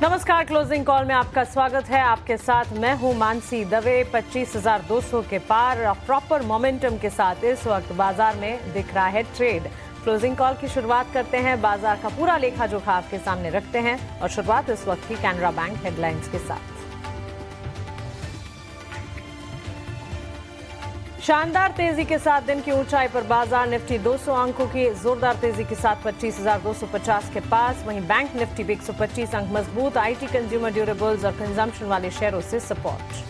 नमस्कार, closing call में आपका स्वागत है। आपके साथ मैं हूं मानसी दवे। 25,200 के पार प्रॉपर मोमेंटम के साथ इस वक्त बाजार में दिख रहा है ट्रेड। क्लोजिंग कॉल की शुरुआत करते हैं, बाजार का पूरा लेखा जोखा आपके सामने रखते हैं और शुरुआत इस वक्त की कैनरा बैंक हेडलाइंस के साथ। शानदार तेजी के साथ दिन की ऊंचाई पर बाजार। निफ्टी 200 अंकों की जोरदार तेजी के साथ 25,250 के पास। वहीं बैंक निफ्टी भी 125 अंक मजबूत। आईटी, कंज्यूमर ड्यूरेबल्स और कंजम्पशन वाले शेयरों से सपोर्ट।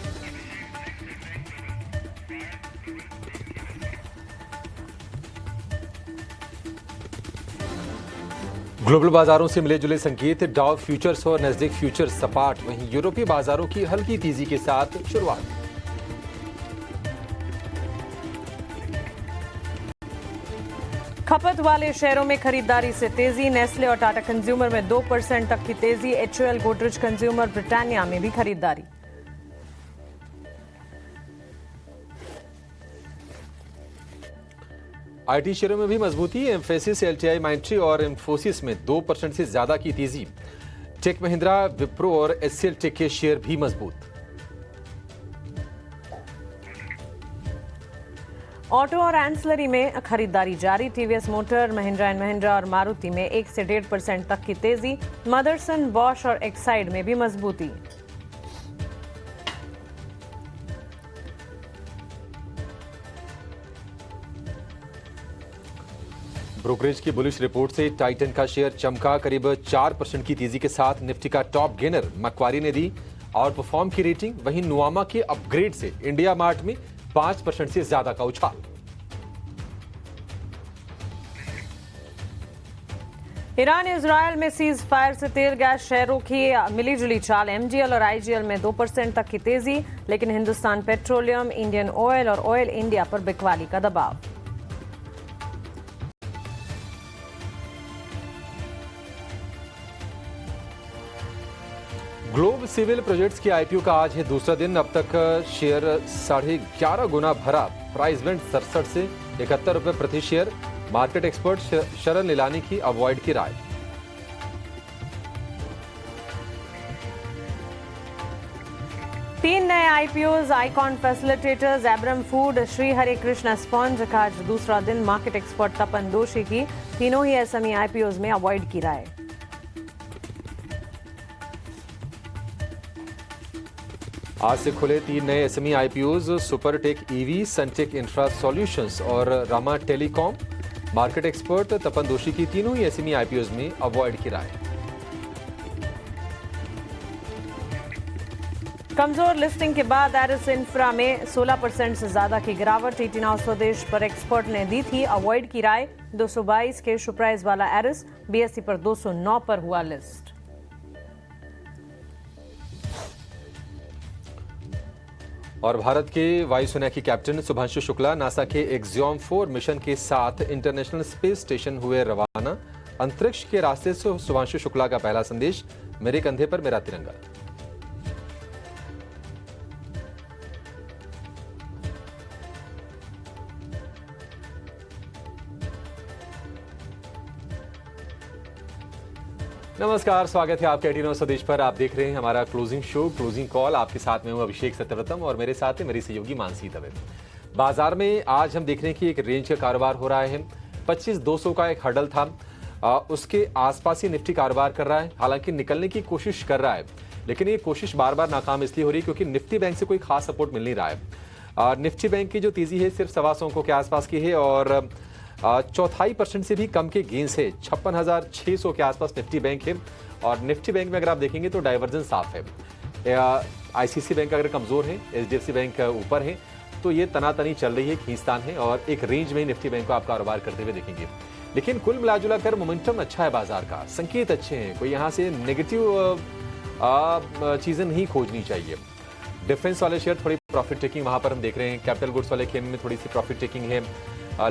ग्लोबल बाजारों से मिले जुले संकेत। डाउ फ्यूचर्स और नैस्डैक फ्यूचर्स सपाट। वहीं यूरोपीय बाजारों की हल्की तेजी के साथ शुरुआत। खपत वाले शेयरों में खरीदारी से तेजी। नेस्ले और टाटा कंज्यूमर में 2% तक की तेजी। एचयूएल, गोदरेज कंज्यूमर, ब्रिटानिया में भी खरीदारी। आईटी शेयरों में भी मजबूती। एम्फेसिस, एलटीआई, माइंट्री और इंफोसिस में 2% से ज्यादा की तेजी। टेक महिंद्रा, विप्रो और एचसीएल टेक के शेयर भी मजबूत। ऑटो और एंसलरी में खरीदारी जारी। TVS Motor, Mahindra and Mahindra और मारुति में 1 से 1.5% तक की तेजी। मदरसन, बॉश और एक्साइड में भी मजबूती। ब्रोकरेज की बुलिश रिपोर्ट से टाइटन का शेयर चमका। करीब 4% की तेजी के साथ निफ्टी का टॉप गेनर मक्वारी ने दी आउट परफॉर्म की रेटिंग। वहीं नुआमा के अपग्रेड से इंडिया मार्ट में 5% से ज्यादा का उछाल। ईरान इजरायल में सीज फायर से तेल गैस शेयरों की मिलीजुली चाल। एमजीएल और आईजीएल में 2% तक की तेजी, लेकिन हिंदुस्तान पेट्रोलियम, इंडियन ऑयल और ऑयल इंडिया पर बिकवाली का दबाव। ग्लोब सिविल प्रोजेक्ट्स की आईपीओ का आज है दूसरा दिन। अब तक शेयर 11.5 गुना भरा। प्राइस वेंट 67 से 71 रुपए प्रति शेयर। मार्केट एक्सपर्ट शरण लीलानी की अवॉइड की राय। तीन नए IPOs, Icon Facilitators, Abram Food, Shri Hare Krishna Sponge का आज दूसरा दिन। मार्केट एक्सपर्ट तपन दोषी की तीनों ही एसएमई आईपीओज में अवॉइड की राय। आज से खुले 3 नए SME IPOs, Supertech EV, Suntech infra solutions और Rama telecom. Market expert Tapan Doshi की तीनों ही एसएमई आईपीओज में अवॉइड की राय। कमजोर लिस्टिंग के बाद एरिस इंफ्रा में 16% से ज्यादा की गिरावट। 89 स्वदेश पर एक्सपर्ट ने दी थी अवॉइड की राय। 222 के इशू प्राइस वाला एरिस बीएसई पर 209 पर हुआ लिस्ट। और भारत के वायुसेना के कैप्टन शुभांशु शुक्ला नासा के एक्सियोम 4 मिशन के साथ इंटरनेशनल स्पेस स्टेशन हुए रवाना। अंतरिक्ष के रास्ते से शुभांशु शुक्ला का पहला संदेश, मेरे कंधे पर मेरा तिरंगा। नमस्कार, स्वागत है आपके 18 स्वदेश पर। आप देख रहे हैं हमारा क्लोजिंग शो, क्लोजिंग कॉल। आपके साथ में हूं अभिषेक सत्यव्रतम और मेरे साथ है मेरी सहयोगी मानसी दवे। बाजार में आज हम देख रहे हैं कि एक रेंज का कारोबार हो रहा है। 25,200 का एक हर्डल था, उसके आसपास ही निफ्टी कारोबार कर रहा है। हालांकि निकलने की कोशिश कर रहा है, लेकिन ये कोशिश बार बार नाकाम इसलिए हो रही है क्योंकि निफ्टी बैंक से कोई खास सपोर्ट मिल नहीं रहा है। निफ्टी बैंक की जो तेजी है सिर्फ 125 अंकों के आसपास की है और 0.25% से भी कम के गेंस है। 56,600 के आसपास निफ्टी बैंक है और निफ्टी बैंक में अगर आप देखेंगे तो डाइवर्जेंस साफ है। आईसीसी बैंक अगर कमजोर है, एचडीएफसी बैंक ऊपर है, तो ये तनातनी चल रही है, खींचतान है और एक रेंज में निफ्टी बैंक को आप कारोबार करते हुए देखेंगे। लेकिन कुल मिलाजुला कर मोमेंटम अच्छा है बाजार का, संकेत अच्छे हैं। कोई यहाँ से नेगेटिव चीजें नहीं खोजनी चाहिए। डिफेंस वाले शेयर थोड़ी प्रॉफिट टेकिंग वहां पर हम देख रहे हैं। कैपिटल गुड्स वाले खेम में थोड़ी सी प्रॉफिट टेकिंग है,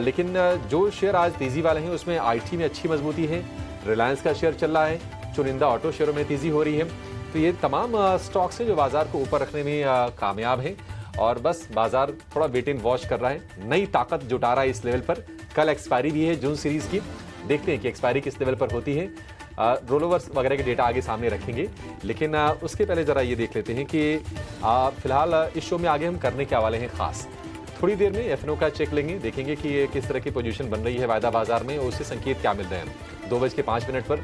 लेकिन जो शेयर आज तेजी वाले हैं उसमें आईटी में अच्छी मजबूती है। रिलायंस का शेयर चल रहा है, चुनिंदा ऑटो शेयरों में तेजी हो रही है। तो ये तमाम स्टॉक्स हैं जो बाजार को ऊपर रखने में कामयाब हैं और बस बाजार थोड़ा वेट एंड वॉच कर रहा है। नई ताकत जुटा रहा है इस लेवल पर। कल एक्सपायरी भी है जून सीरीज की, देखते हैं कि एक्सपायरी किस लेवल पर होती है। रोल ओवर्स वगैरह के डेटा आगे सामने रखेंगे, लेकिन उसके पहले ज़रा ये देख लेते हैं कि फिलहाल इस शो में आगे हम करने के वाले हैं खास। थोड़ी देर में एफएनओ का चेक लेंगे, देखेंगे कि ये किस तरह की पोजीशन बन रही है वायदा बाजार में और उससे संकेत क्या मिल रहे हैं। 2:05 पर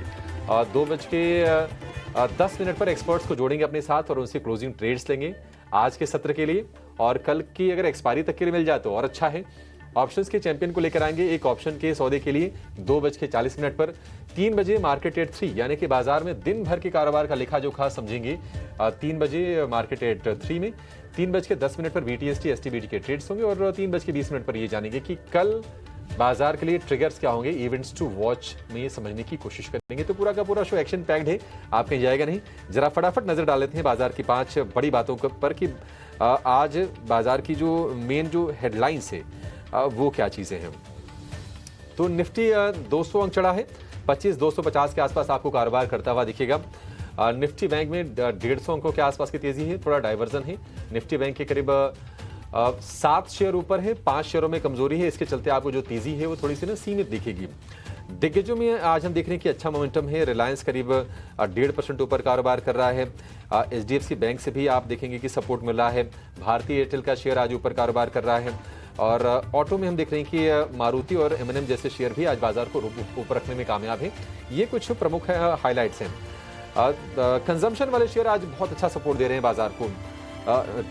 2:10 पर एक्सपर्ट्स को जोड़ेंगे अपने साथ और उनसे क्लोजिंग ट्रेड्स लेंगे आज के सत्र के लिए, और कल की अगर एक्सपायरी तक के लिए मिल जाए तो और अच्छा है। ऑप्शंस के चैंपियन को लेकर आएंगे एक ऑप्शन के सौदे के लिए 2:40 पर। 3 बजे मार्केट एट 3 यानी कि बाजार में दिन भर के कारोबार का लेखा जोखा समझेंगे। 3 बजे मार्केट एट 3 में 3:10 पर BTST STBT के ट्रेड्स होंगे और 3:20 पर ये जानेंगे कि कल बाजार के लिए ट्रिगर्स क्या होंगे, इवेंट्स टू वॉच में समझने की कोशिश करेंगे। तो पूरा का पूरा शो एक्शन पैक्ड है, आप कहीं जाएगा नहीं। जरा फटाफट नजर डाल लेते हैं बाजार की 5 बड़ी बातों पर कि आज बाजार की जो मेन जो हेडलाइंस है वो क्या चीजें हैं। तो निफ्टी 200 अंक चढ़ा है, 25,250 के आसपास आपको कारोबार करता हुआ दिखेगा। निफ्टी बैंक में 150 अंकों के आसपास की तेजी है, थोड़ा डाइवर्जन है। निफ्टी बैंक के करीब 7 शेयर ऊपर है, 5 शेयरों में कमजोरी है, इसके चलते आपको जो तेजी है वो थोड़ी सी ना सीमित दिखेगी। दिग्गजों में आज हम देख रहे हैं कि अच्छा मोमेंटम है। रिलायंस करीब 1.5% ऊपर कारोबार कर रहा है। HDFC बैंक से भी आप देखेंगे कि सपोर्ट मिल रहा है। भारतीय एयरटेल का शेयर आज ऊपर कारोबार कर रहा है और ऑटो में हम देख रहे हैं कि मारुति और M&M जैसे शेयर भी आज बाजार को ऊपर रखने में कामयाब है। ये कुछ प्रमुख हाईलाइट्स हैं। कंजम्पशन वाले शेयर आज बहुत अच्छा सपोर्ट दे रहे हैं बाजार को।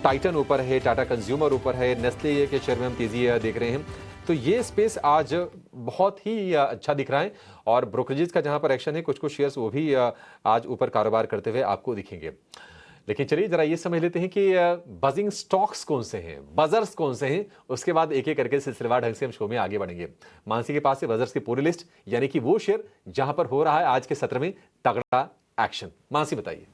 टाइटन ऊपर है, टाटा कंज्यूमर ऊपर है, नेस्ले के शेयर में हम तेजी देख रहे हैं। तो ये स्पेस आज बहुत ही अच्छा दिख रहा है और ब्रोकरेजेस का जहां पर एक्शन है, कुछ शेयर्स वो भी आज ऊपर कारोबार करते हुए आपको दिखेंगे। लेकिन चलिए जरा ये समझ लेते हैं कि बजिंग स्टॉक्स कौन से हैं, बजर्स कौन से हैं, उसके बाद एक एक करके सिलसिलेवार ढंग से हम शो में आगे बढ़ेंगे। मानसी के पास है बजर्स की पूरी लिस्ट, यानी कि वो शेयर जहां पर हो रहा है आज के सत्र में तगड़ा एक्शन। मानसी बताइए।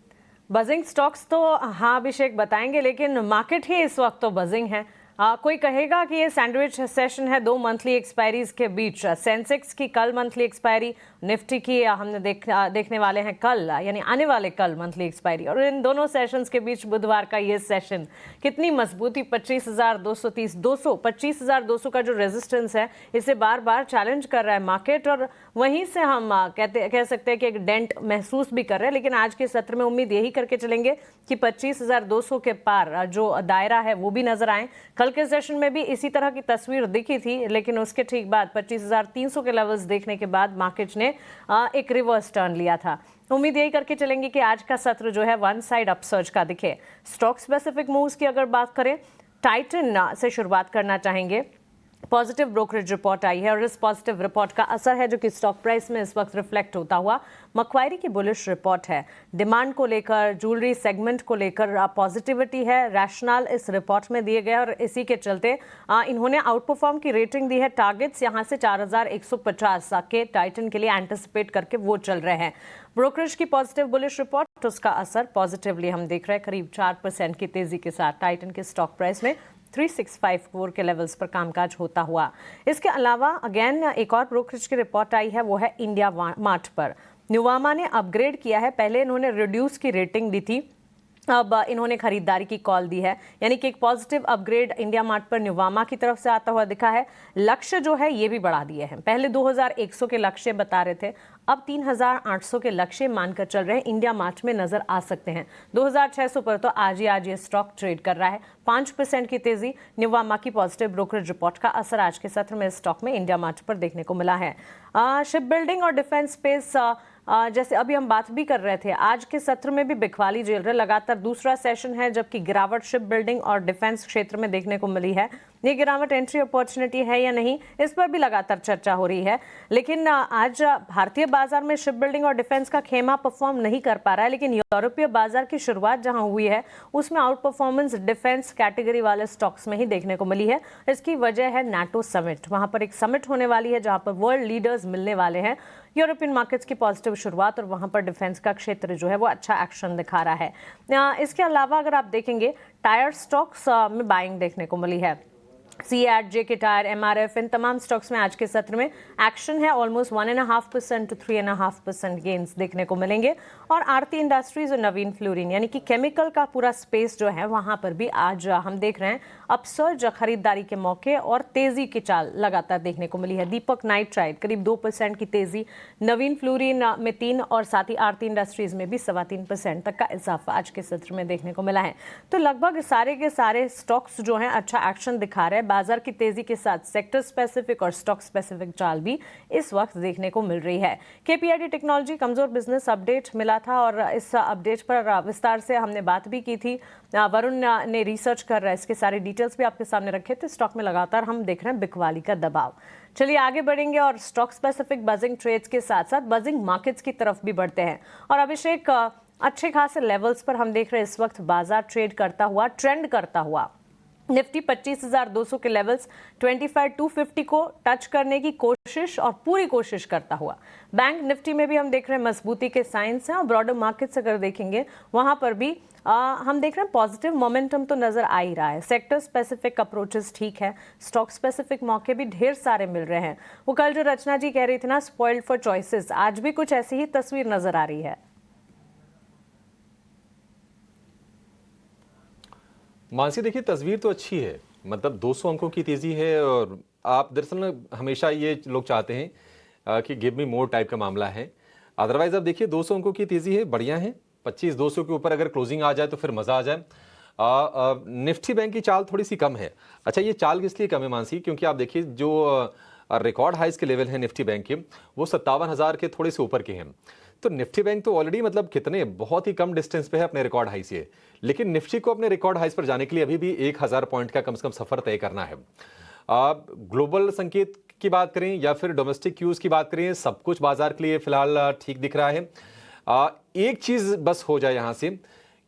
बजिंग स्टॉक्स तो हाँ अभिषेक बताएंगे, लेकिन मार्केट ही इस वक्त तो बजिंग है। कोई कहेगा कि ये सैंडविच सेशन है 2 मंथली एक्सपायरीज के बीच। सेंसेक्स की कल मंथली एक्सपायरी, निफ्टी की हमने देखने वाले हैं कल, यानी आने वाले कल मंथली एक्सपायरी, और इन दोनों सेशंस के बीच बुधवार का ये सेशन कितनी मजबूती 25,230 25,200 का जो रेजिस्टेंस है इसे बार बार चैलेंज कर रहा है मार्केट, और वहीं से हम कह सकते हैं कि एक डेंट महसूस भी कर रहे हैं। लेकिन आज के सत्र में उम्मीद यही करके चलेंगे कि 25,200 के पार जो दायरा है वो भी नजर आए। कल के सेशन में भी इसी तरह की तस्वीर दिखी थी, लेकिन उसके ठीक बाद 25,300 के लेवल्स देखने के बाद मार्केट ने एक रिवर्स टर्न लिया था। उम्मीद यही करके चलेंगे कि आज का सत्र जो है वन साइड अपसर्ज का दिखे। स्टॉक स्पेसिफिक मूव्स की अगर बात करें, टाइटन से शुरुआत करना चाहेंगे। पॉजिटिव ब्रोकरेज रिपोर्ट आई है और इस पॉजिटिव रिपोर्ट का असर है जो कि स्टॉक प्राइस में इस वक्त रिफ्लेक्ट होता हुआ। मक्वायरी की बुलिश रिपोर्ट है, डिमांड को लेकर, ज्वेलरी सेगमेंट को लेकर पॉजिटिविटी है। रैशनल इस रिपोर्ट में दिए गए और इसी के चलते इन्होंने आउट परफॉर्म की रेटिंग दी है। टारगेट्स यहां से 4,150 के टाइटन के लिए एंटिसिपेट करके वो चल रहे हैं। ब्रोकरेज की पॉजिटिव बुलिश रिपोर्ट, उसका असर पॉजिटिवली हम देख रहे हैं करीब 4% की तेजी के साथ टाइटन के स्टॉक प्राइस में 3654 के लेवल्स पर कामकाज होता हुआ। इसके अलावा अगेन एक और ब्रोकरेज की रिपोर्ट आई है, वो है इंडिया मार्ट पर। न्यूवामा ने अपग्रेड किया है, पहले इन्होंने रिड्यूस की रेटिंग दी थी, अब इन्होंने खरीदारी की कॉल दी है, यानी कि एक पॉजिटिव अपग्रेड इंडिया मार्ट पर न्यूवामा की तरफ से आता हुआ दिखा है। लक्ष्य जो है ये भी बढ़ा दिए हैं, पहले 2100 के लक्ष्य बता रहे थे, अब 3800 के लक्ष्य मानकर चल रहे हैं इंडिया मार्ट में नजर आ सकते हैं। 2600 पर तो आज ये स्टॉक ट्रेड कर रहा है। 5% की तेजी, न्यूवामा की पॉजिटिव ब्रोकरेज रिपोर्ट का असर आज के सत्र में स्टॉक में इंडिया मार्ट पर देखने को मिला है। शिप बिल्डिंग और डिफेंस स्पेस जैसे अभी हम बात भी कर रहे थे, आज के सत्र में भी बिखवाली झेल रहे, लगातार दूसरा सेशन है जबकि गिरावट शिप बिल्डिंग और डिफेंस क्षेत्र में देखने को मिली है। ये गिरावट एंट्री अपॉर्चुनिटी है या नहीं, इस पर भी लगातार चर्चा हो रही है। लेकिन आज भारतीय बाजार में शिप बिल्डिंग और डिफेंस का खेमा परफॉर्म नहीं कर पा रहा है, लेकिन यूरोपीय बाजार की शुरुआत जहां हुई है उसमें आउट परफॉर्मेंस डिफेंस कैटेगरी वाले स्टॉक्स में ही देखने को मिली है। इसकी वजह है नाटो समिट, वहां पर एक समिट होने वाली है जहां पर वर्ल्ड लीडर्स मिलने वाले हैं। यूरोपियन मार्केट्स की पॉजिटिव शुरुआत और वहां पर डिफेंस का क्षेत्र जो है वो अच्छा एक्शन दिखा रहा है। इसके अलावा अगर आप देखेंगे टायर स्टॉक्स में बाइंग देखने को मिली है। सीएट, जेके टायर, एमआरएफ, इन तमाम स्टॉक्स में आज के सत्र में एक्शन है। ऑलमोस्ट 1.5% टू 3.5% गेन्स देखने को मिलेंगे। और आरती इंडस्ट्रीज और नवीन फ्लोरिन यानी कि केमिकल का पूरा स्पेस जो है वहां पर भी आज हम देख रहे हैं अपसर्ज खरीदारी के मौके और तेजी की चाल लगातार देखने को मिली है। दीपक नाइट्राइट करीब 2% की तेजी, नवीन फ्लोरिन में 3% और साथ ही आरती इंडस्ट्रीज में भी 3.25% तक का इजाफा आज के सत्र में देखने को मिला है। तो लगभग सारे के सारे स्टॉक्स जो हैं अच्छा एक्शन दिखा रहे हैं। बाजार की तेजी के साथ सेक्टर स्पेसिफिक और स्टॉक स्पेसिफिक चाल भी इस वक्त देखने को मिल रही है। केपीआईडी टेक्नोलॉजी कमजोर बिजनेस अपडेट मिला था और इस अपडेट पर विस्तार से हमने बात भी की थी। वरुण ने रिसर्च कर रहा है, इसके सारे डिटेल्स भी आपके सामने रखे थे। स्टॉक में लगातार हम देख रहे हैं बिकवाली का दबाव। चलिए आगे बढ़ेंगे और स्टॉक स्पेसिफिक बजिंग ट्रेड्स के साथ साथ बजिंग मार्केट्स की तरफ भी बढ़ते हैं। और अभिषेक, अच्छे खासे लेवल्स पर हम देख रहे हैं इस वक्त बाजार ट्रेड करता हुआ, ट्रेंड करता हुआ। निफ्टी 25,200 के लेवल्स 25,250 को टच करने की कोशिश और पूरी कोशिश करता हुआ। बैंक निफ्टी में भी हम देख रहे हैं मजबूती के साइंस हैं और ब्रॉडर मार्केट्स अगर देखेंगे वहां पर भी हम देख रहे हैं पॉजिटिव मोमेंटम तो नजर आ ही रहा है। सेक्टर स्पेसिफिक अप्रोचेस ठीक है, स्टॉक स्पेसिफिक मौके भी ढेर सारे मिल रहे हैं। वो कल जो रचना जी कह रही थी ना, स्पॉइल्ड फॉर चॉइसेस, आज भी कुछ ऐसी ही तस्वीर नजर आ रही है। मानसी देखिए, तस्वीर तो अच्छी है, मतलब 200 अंकों की तेजी है। और आप दरअसल ना हमेशा ये लोग चाहते हैं कि गिव मी मोर टाइप का मामला है। अदरवाइज आप देखिए 200 अंकों की तेजी है, बढ़िया है। 25,200 के ऊपर अगर क्लोजिंग आ जाए तो फिर मजा आ जाए। निफ्टी बैंक की चाल थोड़ी सी कम है। अच्छा, ये चाल किस लिए कम है मानसी? क्योंकि आप देखिए जो रिकॉर्ड हाइस के लेवल है निफ्टी बैंक के, वो 57,000 के थोड़े से ऊपर के हैं। तो निफ्टी बैंक तो ऑलरेडी मतलब कितने बहुत ही कम डिस्टेंस पे है अपने रिकॉर्ड हाई से। लेकिन निफ्टी को अपने रिकॉर्ड हाइस पर जाने के लिए अभी भी 1,000 पॉइंट का कम से कम सफर तय करना है। आप ग्लोबल संकेत की बात करें या फिर डोमेस्टिक क्यूज की बात करें, सब कुछ बाजार के लिए फिलहाल ठीक दिख रहा है। एक चीज बस हो जाए यहां से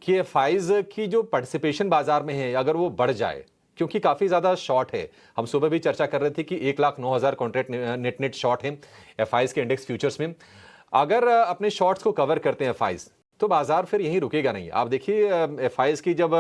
कि एफआईज की जो पार्टिसिपेशन बाजार में है अगर वो बढ़ जाए, क्योंकि काफी ज्यादा शॉर्ट है। हम सुबह भी चर्चा कर रहे थे कि 1,09,000 कॉन्ट्रैक्ट नेट शॉर्ट है एफआईज के इंडेक्स फ्यूचर्स में। अगर अपने शॉर्ट्स को कवर करते हैं एफआईज तो बाजार फिर यहीं रुकेगा नहीं। आप देखिए एफआईज की जब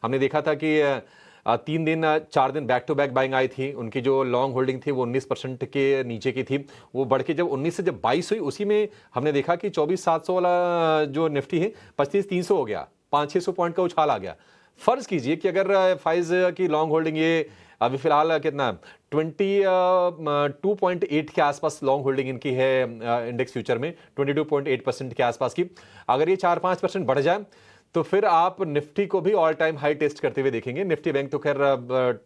हमने देखा था कि 4 दिन back to back buying I थी, उनकी जो लॉन्ग होल्डिंग थी वो 19% के नीचे की थी। वो बढ़ के जब 19 से जब 22 हुई, उसी में हमने देखा कि 24,700 वाला जो निफ्टी है 25,300 हो गया, 500-600 पॉइंट का उछाल आ गया। फर्ज कीजिए कि अगर एफआईज की लॉन्ग होल्डिंग ये अभी फिलहाल कितना 22.8 के आसपास लॉन्ग होल्डिंग इनकी है इंडेक्स फ्यूचर में, 22.8% के आसपास की। अगर ये 4-5% बढ़ जाए तो फिर आप निफ्टी को भी ऑल टाइम हाई टेस्ट करते हुए देखेंगे। निफ्टी बैंक तो खैर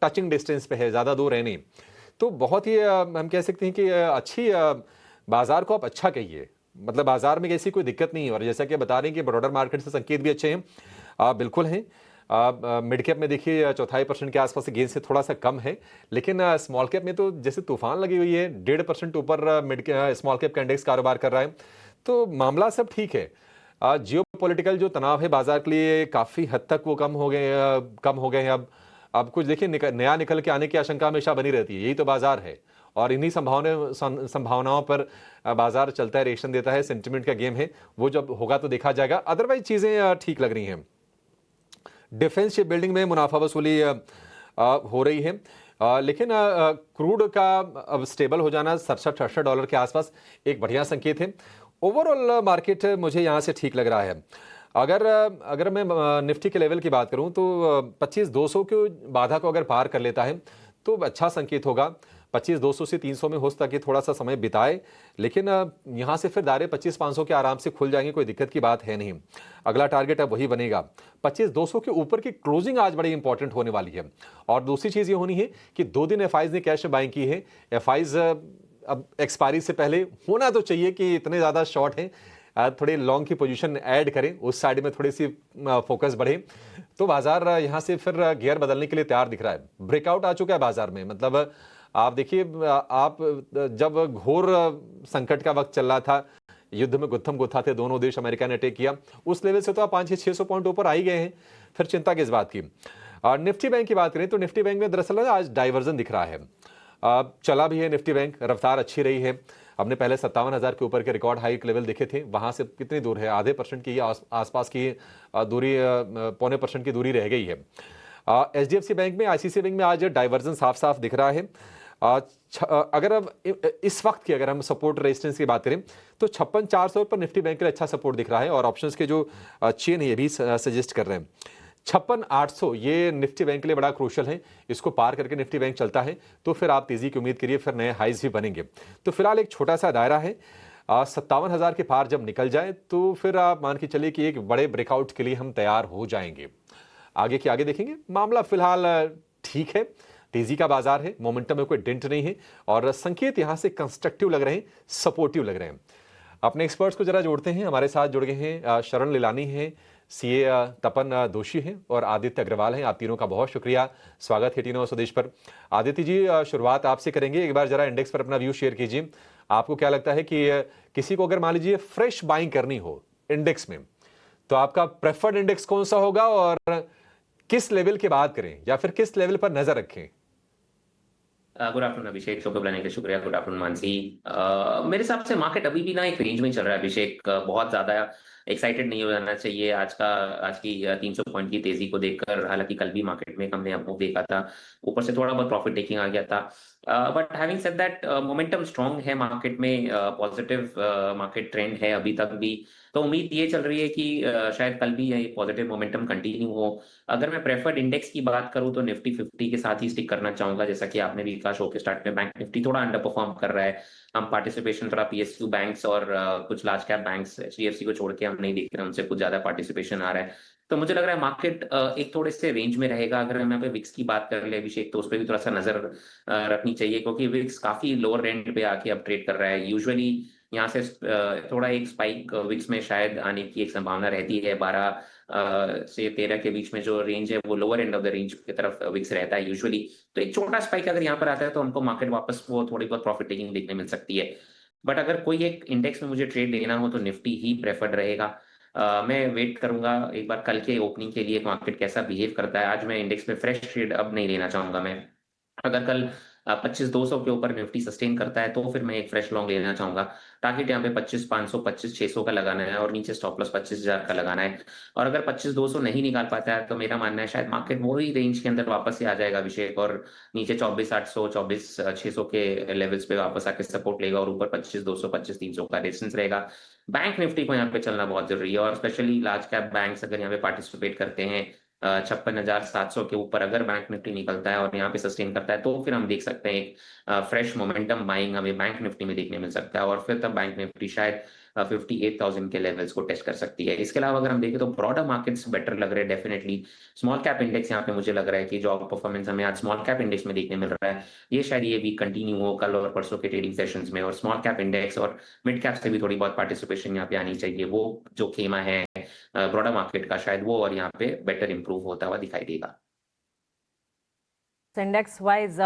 टचिंग डिस्टेंस पे है, ज्यादा दूर है नहीं। तो बहुत ही हम कह सकते हैं कि अच्छी बाजार को आप अच्छा कहिए, मतलब बाजार में ऐसी कोई दिक्कत नहीं है। और जैसा कि बता रहे हैं कि ब्रॉडर मार्केट से संकेत भी अच्छे हैं, बिल्कुल हैं। मिड कैप में देखिए 0.25% के आसपास गेन से थोड़ा सा कम है, लेकिन स्मॉल कैप में तो जैसे तूफान लगी हुई है, 1.5% ऊपर स्मॉल कैप का इंडेक्स कारोबार कर रहा है। तो मामला सब ठीक है। जियो पॉलिटिकल जो तनाव है बाजार के लिए काफी हद तक वो कम हो गए हैं। अब कुछ देखिए नया निकल के आने की आशंका हमेशा बनी रहती है, यही तो बाजार है। और इन्हीं संभावनाओं पर बाजार चलता है, रिएक्शन देता है, सेंटिमेंट का गेम है। वो जब होगा तो देखा जाएगा। अदरवाइज चीजें ठीक लग रही हैं। डिफेंस शिप बिल्डिंग में मुनाफा वसूली हो रही है, लेकिन क्रूड का अब स्टेबल हो जाना $67-68 के आसपास एक बढ़िया संकेत है। ओवरऑल मार्केट मुझे यहाँ से ठीक लग रहा है। अगर मैं निफ्टी के लेवल की बात करूं तो 25,200 की बाधा को अगर पार कर लेता है तो अच्छा संकेत होगा। 25,200 से 300 में हो सकता कि थोड़ा सा समय बिताए, लेकिन यहां से फिर दायरे 25,500 के आराम से खुल जाएंगे, कोई दिक्कत की बात है नहीं। अगला टारगेट अब वही बनेगा। 25,200 के ऊपर की क्लोजिंग आज बड़ी इंपॉर्टेंट होने वाली है। और दूसरी चीज ये होनी है कि 2 दिन एफआईज ने कैश बाइंग की है। एफआईज अब एक्सपायरी से पहले होना तो चाहिए कि इतने ज्यादा शॉर्ट हैं, थोड़े लॉन्ग की पोजीशन ऐड करें, उस साइड में थोड़ी सी फोकस बढ़े तो बाजार यहां से फिर गियर बदलने के लिए तैयार दिख रहा है। ब्रेकआउट आ चुका है बाजार में, मतलब आप देखिए, आप जब घोर संकट का वक्त चल रहा था, युद्ध में गुत्थम गुत्था थे दोनों देश, अमेरिका ने अटैक किया, उस लेवल से तो आप 500-600 पॉइंट ऊपर आ ही गए हैं, फिर चिंता किस बात की। निफ्टी बैंक की बात करें तो निफ्टी बैंक में दरअसल आज डाइवर्जन दिख रहा है। चला भी है निफ्टी बैंक, रफ्तार अच्छी रही है। हमने पहले 57,000 के ऊपर के रिकॉर्ड हाई लेवल देखे थे, वहां से कितनी दूर है, आधे % की आसपास की दूरी, 0.25% की दूरी रह गई है। एचडीएफसी बैंक में, आईसीआईसीआई बैंक में आज डाइवर्जन साफ साफ दिख रहा है। अगर अब इस वक्त की अगर हम सपोर्ट रेजिस्टेंस की बात करें तो 56,400 पर निफ्टी बैंक के लिए अच्छा सपोर्ट दिख रहा है, और ऑप्शंस के जो चेन है ये भी सजेस्ट कर रहे हैं 56,800 ये निफ्टी बैंक के लिए बड़ा क्रूशल है। इसको पार करके निफ्टी बैंक चलता है तो फिर आप तेजी की उम्मीद करिए, फिर नए हाइज भी बनेंगे। तो फिलहाल एक छोटा सा दायरा है, 57,000 के पार जब निकल जाए तो फिर आप मान के चलिए कि एक बड़े ब्रेकआउट के लिए हम तैयार हो जाएंगे। आगे के आगे देखेंगे, मामला फिलहाल ठीक है, तेजी का बाजार है, मोमेंटम में कोई डेंट नहीं है, और संकेत यहां से कंस्ट्रक्टिव लग रहे हैं, सपोर्टिव लग रहे हैं। अपने एक्सपर्ट्स को जरा जोड़ते हैं। हमारे साथ जुड़ गए हैं शरण लिलानी है, सीए तपन दोषी हैं, और आदित्य अग्रवाल हैं। आप तीनों का बहुत शुक्रिया, स्वागत है टीनो स्वदेश पर। आदित्य जी, शुरुआत आपसे करेंगे। एक बार जरा इंडेक्स पर अपना व्यू शेयर कीजिए। आपको क्या लगता है कि किसी को अगर मान लीजिए फ्रेश बाइंग करनी हो इंडेक्स में, तो आपका प्रेफर्ड इंडेक्स कौन सा होगा, और किस लेवल की बात करें या फिर किस लेवल पर नजर रखें? गुड आफ्टरनून अभिषेक, शो पे बुलाने के लिए शुक्रिया। Good afternoon Mansi. मेरे हिसाब से मार्केट अभी भी ना एक रेंज में चल रहा है अभिषेक। बहुत ज्यादा एक्साइटेड नहीं हो जाना चाहिए आज की 300 पॉइंट की तेजी को देखकर। हालांकि कल भी मार्केट में हमने अप मूव देखा था, ऊपर से थोड़ा बहुत प्रॉफिट टेकिंग आ गया था, but having said that momentum strong है मार्केट में, पॉजिटिव मार्केट ट्रेंड है अभी तक भी। तो उम्मीद ये चल रही है कि शायद कल भी ये पॉजिटिव मोमेंटम कंटिन्यू हो। अगर मैं प्रेफर्ड इंडेक्स की बात करूं तो निफ्टी 50 के साथ ही स्टिक करना चाहूंगा। जैसा कि आपने भी कहा शो के स्टार्ट में, बैंक निफ्टी थोड़ा अंडर परफॉर्म कर रहा है। हम पार्टिसिपेशन थोड़ा पीएसयू बैंक्स और कुछ लार्ज कैप बैंक्स एचडीएफसी को छोड़ के हम नहीं देख रहे, उनसे कुछ ज्यादा पार्टिसिपेशन आ रहा है। तो मुझे लग रहा है मार्केट एक थोड़े से रेंज में रहेगा। अगर हम यहाँ पे विक्स की बात कर ले अभिषेक, तो उस पर भी थोड़ा सा नजर रखनी चाहिए, क्योंकि विक्स काफी लोअर रेंज पे आके अब ट्रेड कर रहा है। यूजुअली यहाँ से थोड़ा एक स्पाइक विक्स में शायद आने की एक संभावना रहती है। 12 से 13 के बीच में जो रेंज है वो lower end of the range की तरफ विक्स रहता है यूजुअली। तो एक छोटा स्पाइक अगर यहाँ पर आता है तो हमको मार्केट वापस वो थोड़ी बहुत प्रॉफिट टेकिंग देखने मिल सकती है। बट अगर कोई एक इंडेक्स में मुझे ट्रेड लेना हो तो निफ्टी ही प्रेफर्ड रहेगा। मैं वेट करूंगा एक बार कल के ओपनिंग के लिए मार्केट कैसा बिहेव करता है। आज मैं इंडेक्स में फ्रेश ट्रेड अब नहीं लेना चाहूंगा। मैं अगर कल 25,200 के ऊपर निफ्टी सस्टेन करता है तो फिर मैं एक फ्रेश लॉन्ग लेना चाहूंगा। टारगेट यहाँ पे 25,500 25,600 का लगाना है, और नीचे स्टॉप लॉस 25,000 का लगाना है। और अगर 25,200 नहीं निकाल पाता है तो मेरा मानना है शायद मार्केट वही रेंज के अंदर वापस से आ जाएगा अभिषेक, और नीचे 24,800 24,600 के लेवल्स पे वापस आके सपोर्ट लेगा, और ऊपर 25,200 25,300 का रेजिस्टेंस रहेगा। बैंक निफ्टी को यहाँ पे चलना बहुत जरूरी है, और स्पेशली लार्ज कैप बैंक्स अगर यहाँ पे पार्टिसिपेट करते हैं 56,700 के ऊपर अगर बैंक निफ्टी निकलता है और यहाँ पे सस्टेन करता है, तो फिर हम देख सकते हैं एक फ्रेश मोमेंटम बाइंग हमें बैंक निफ्टी में देखने मिल सकता है, और फिर तब बैंक निफ्टी शायद 58,000 के लेवल्स को टेस्ट कर सकती है। इसके अलावा अगर हम देखें तो ब्रॉडर मार्केट्स बेटर लग रहे हैं डेफिनेटली। स्मॉल कैप इंडेक्स यहाँ पे मुझे लग रहा है कि जो परफॉर्मेंस हमें आज स्मॉल कैप इंडेक्स में देखने मिल रहा है, ये शायद ये वीक कंटिन्यू हो कल और परसों के ट्रेडिंग सेशंस में। और स्मॉल कैप इंडेक्स और मिड कैप से भी थोड़ी बहुत पार्टिसिपेशन यहाँ पे आनी चाहिए। वो जो खेमा है ब्रॉडर मार्केट का, शायद वो और यहाँ पे बेटर इंप्रूव होता हुआ दिखाई देगा। इंडेक्स वाइज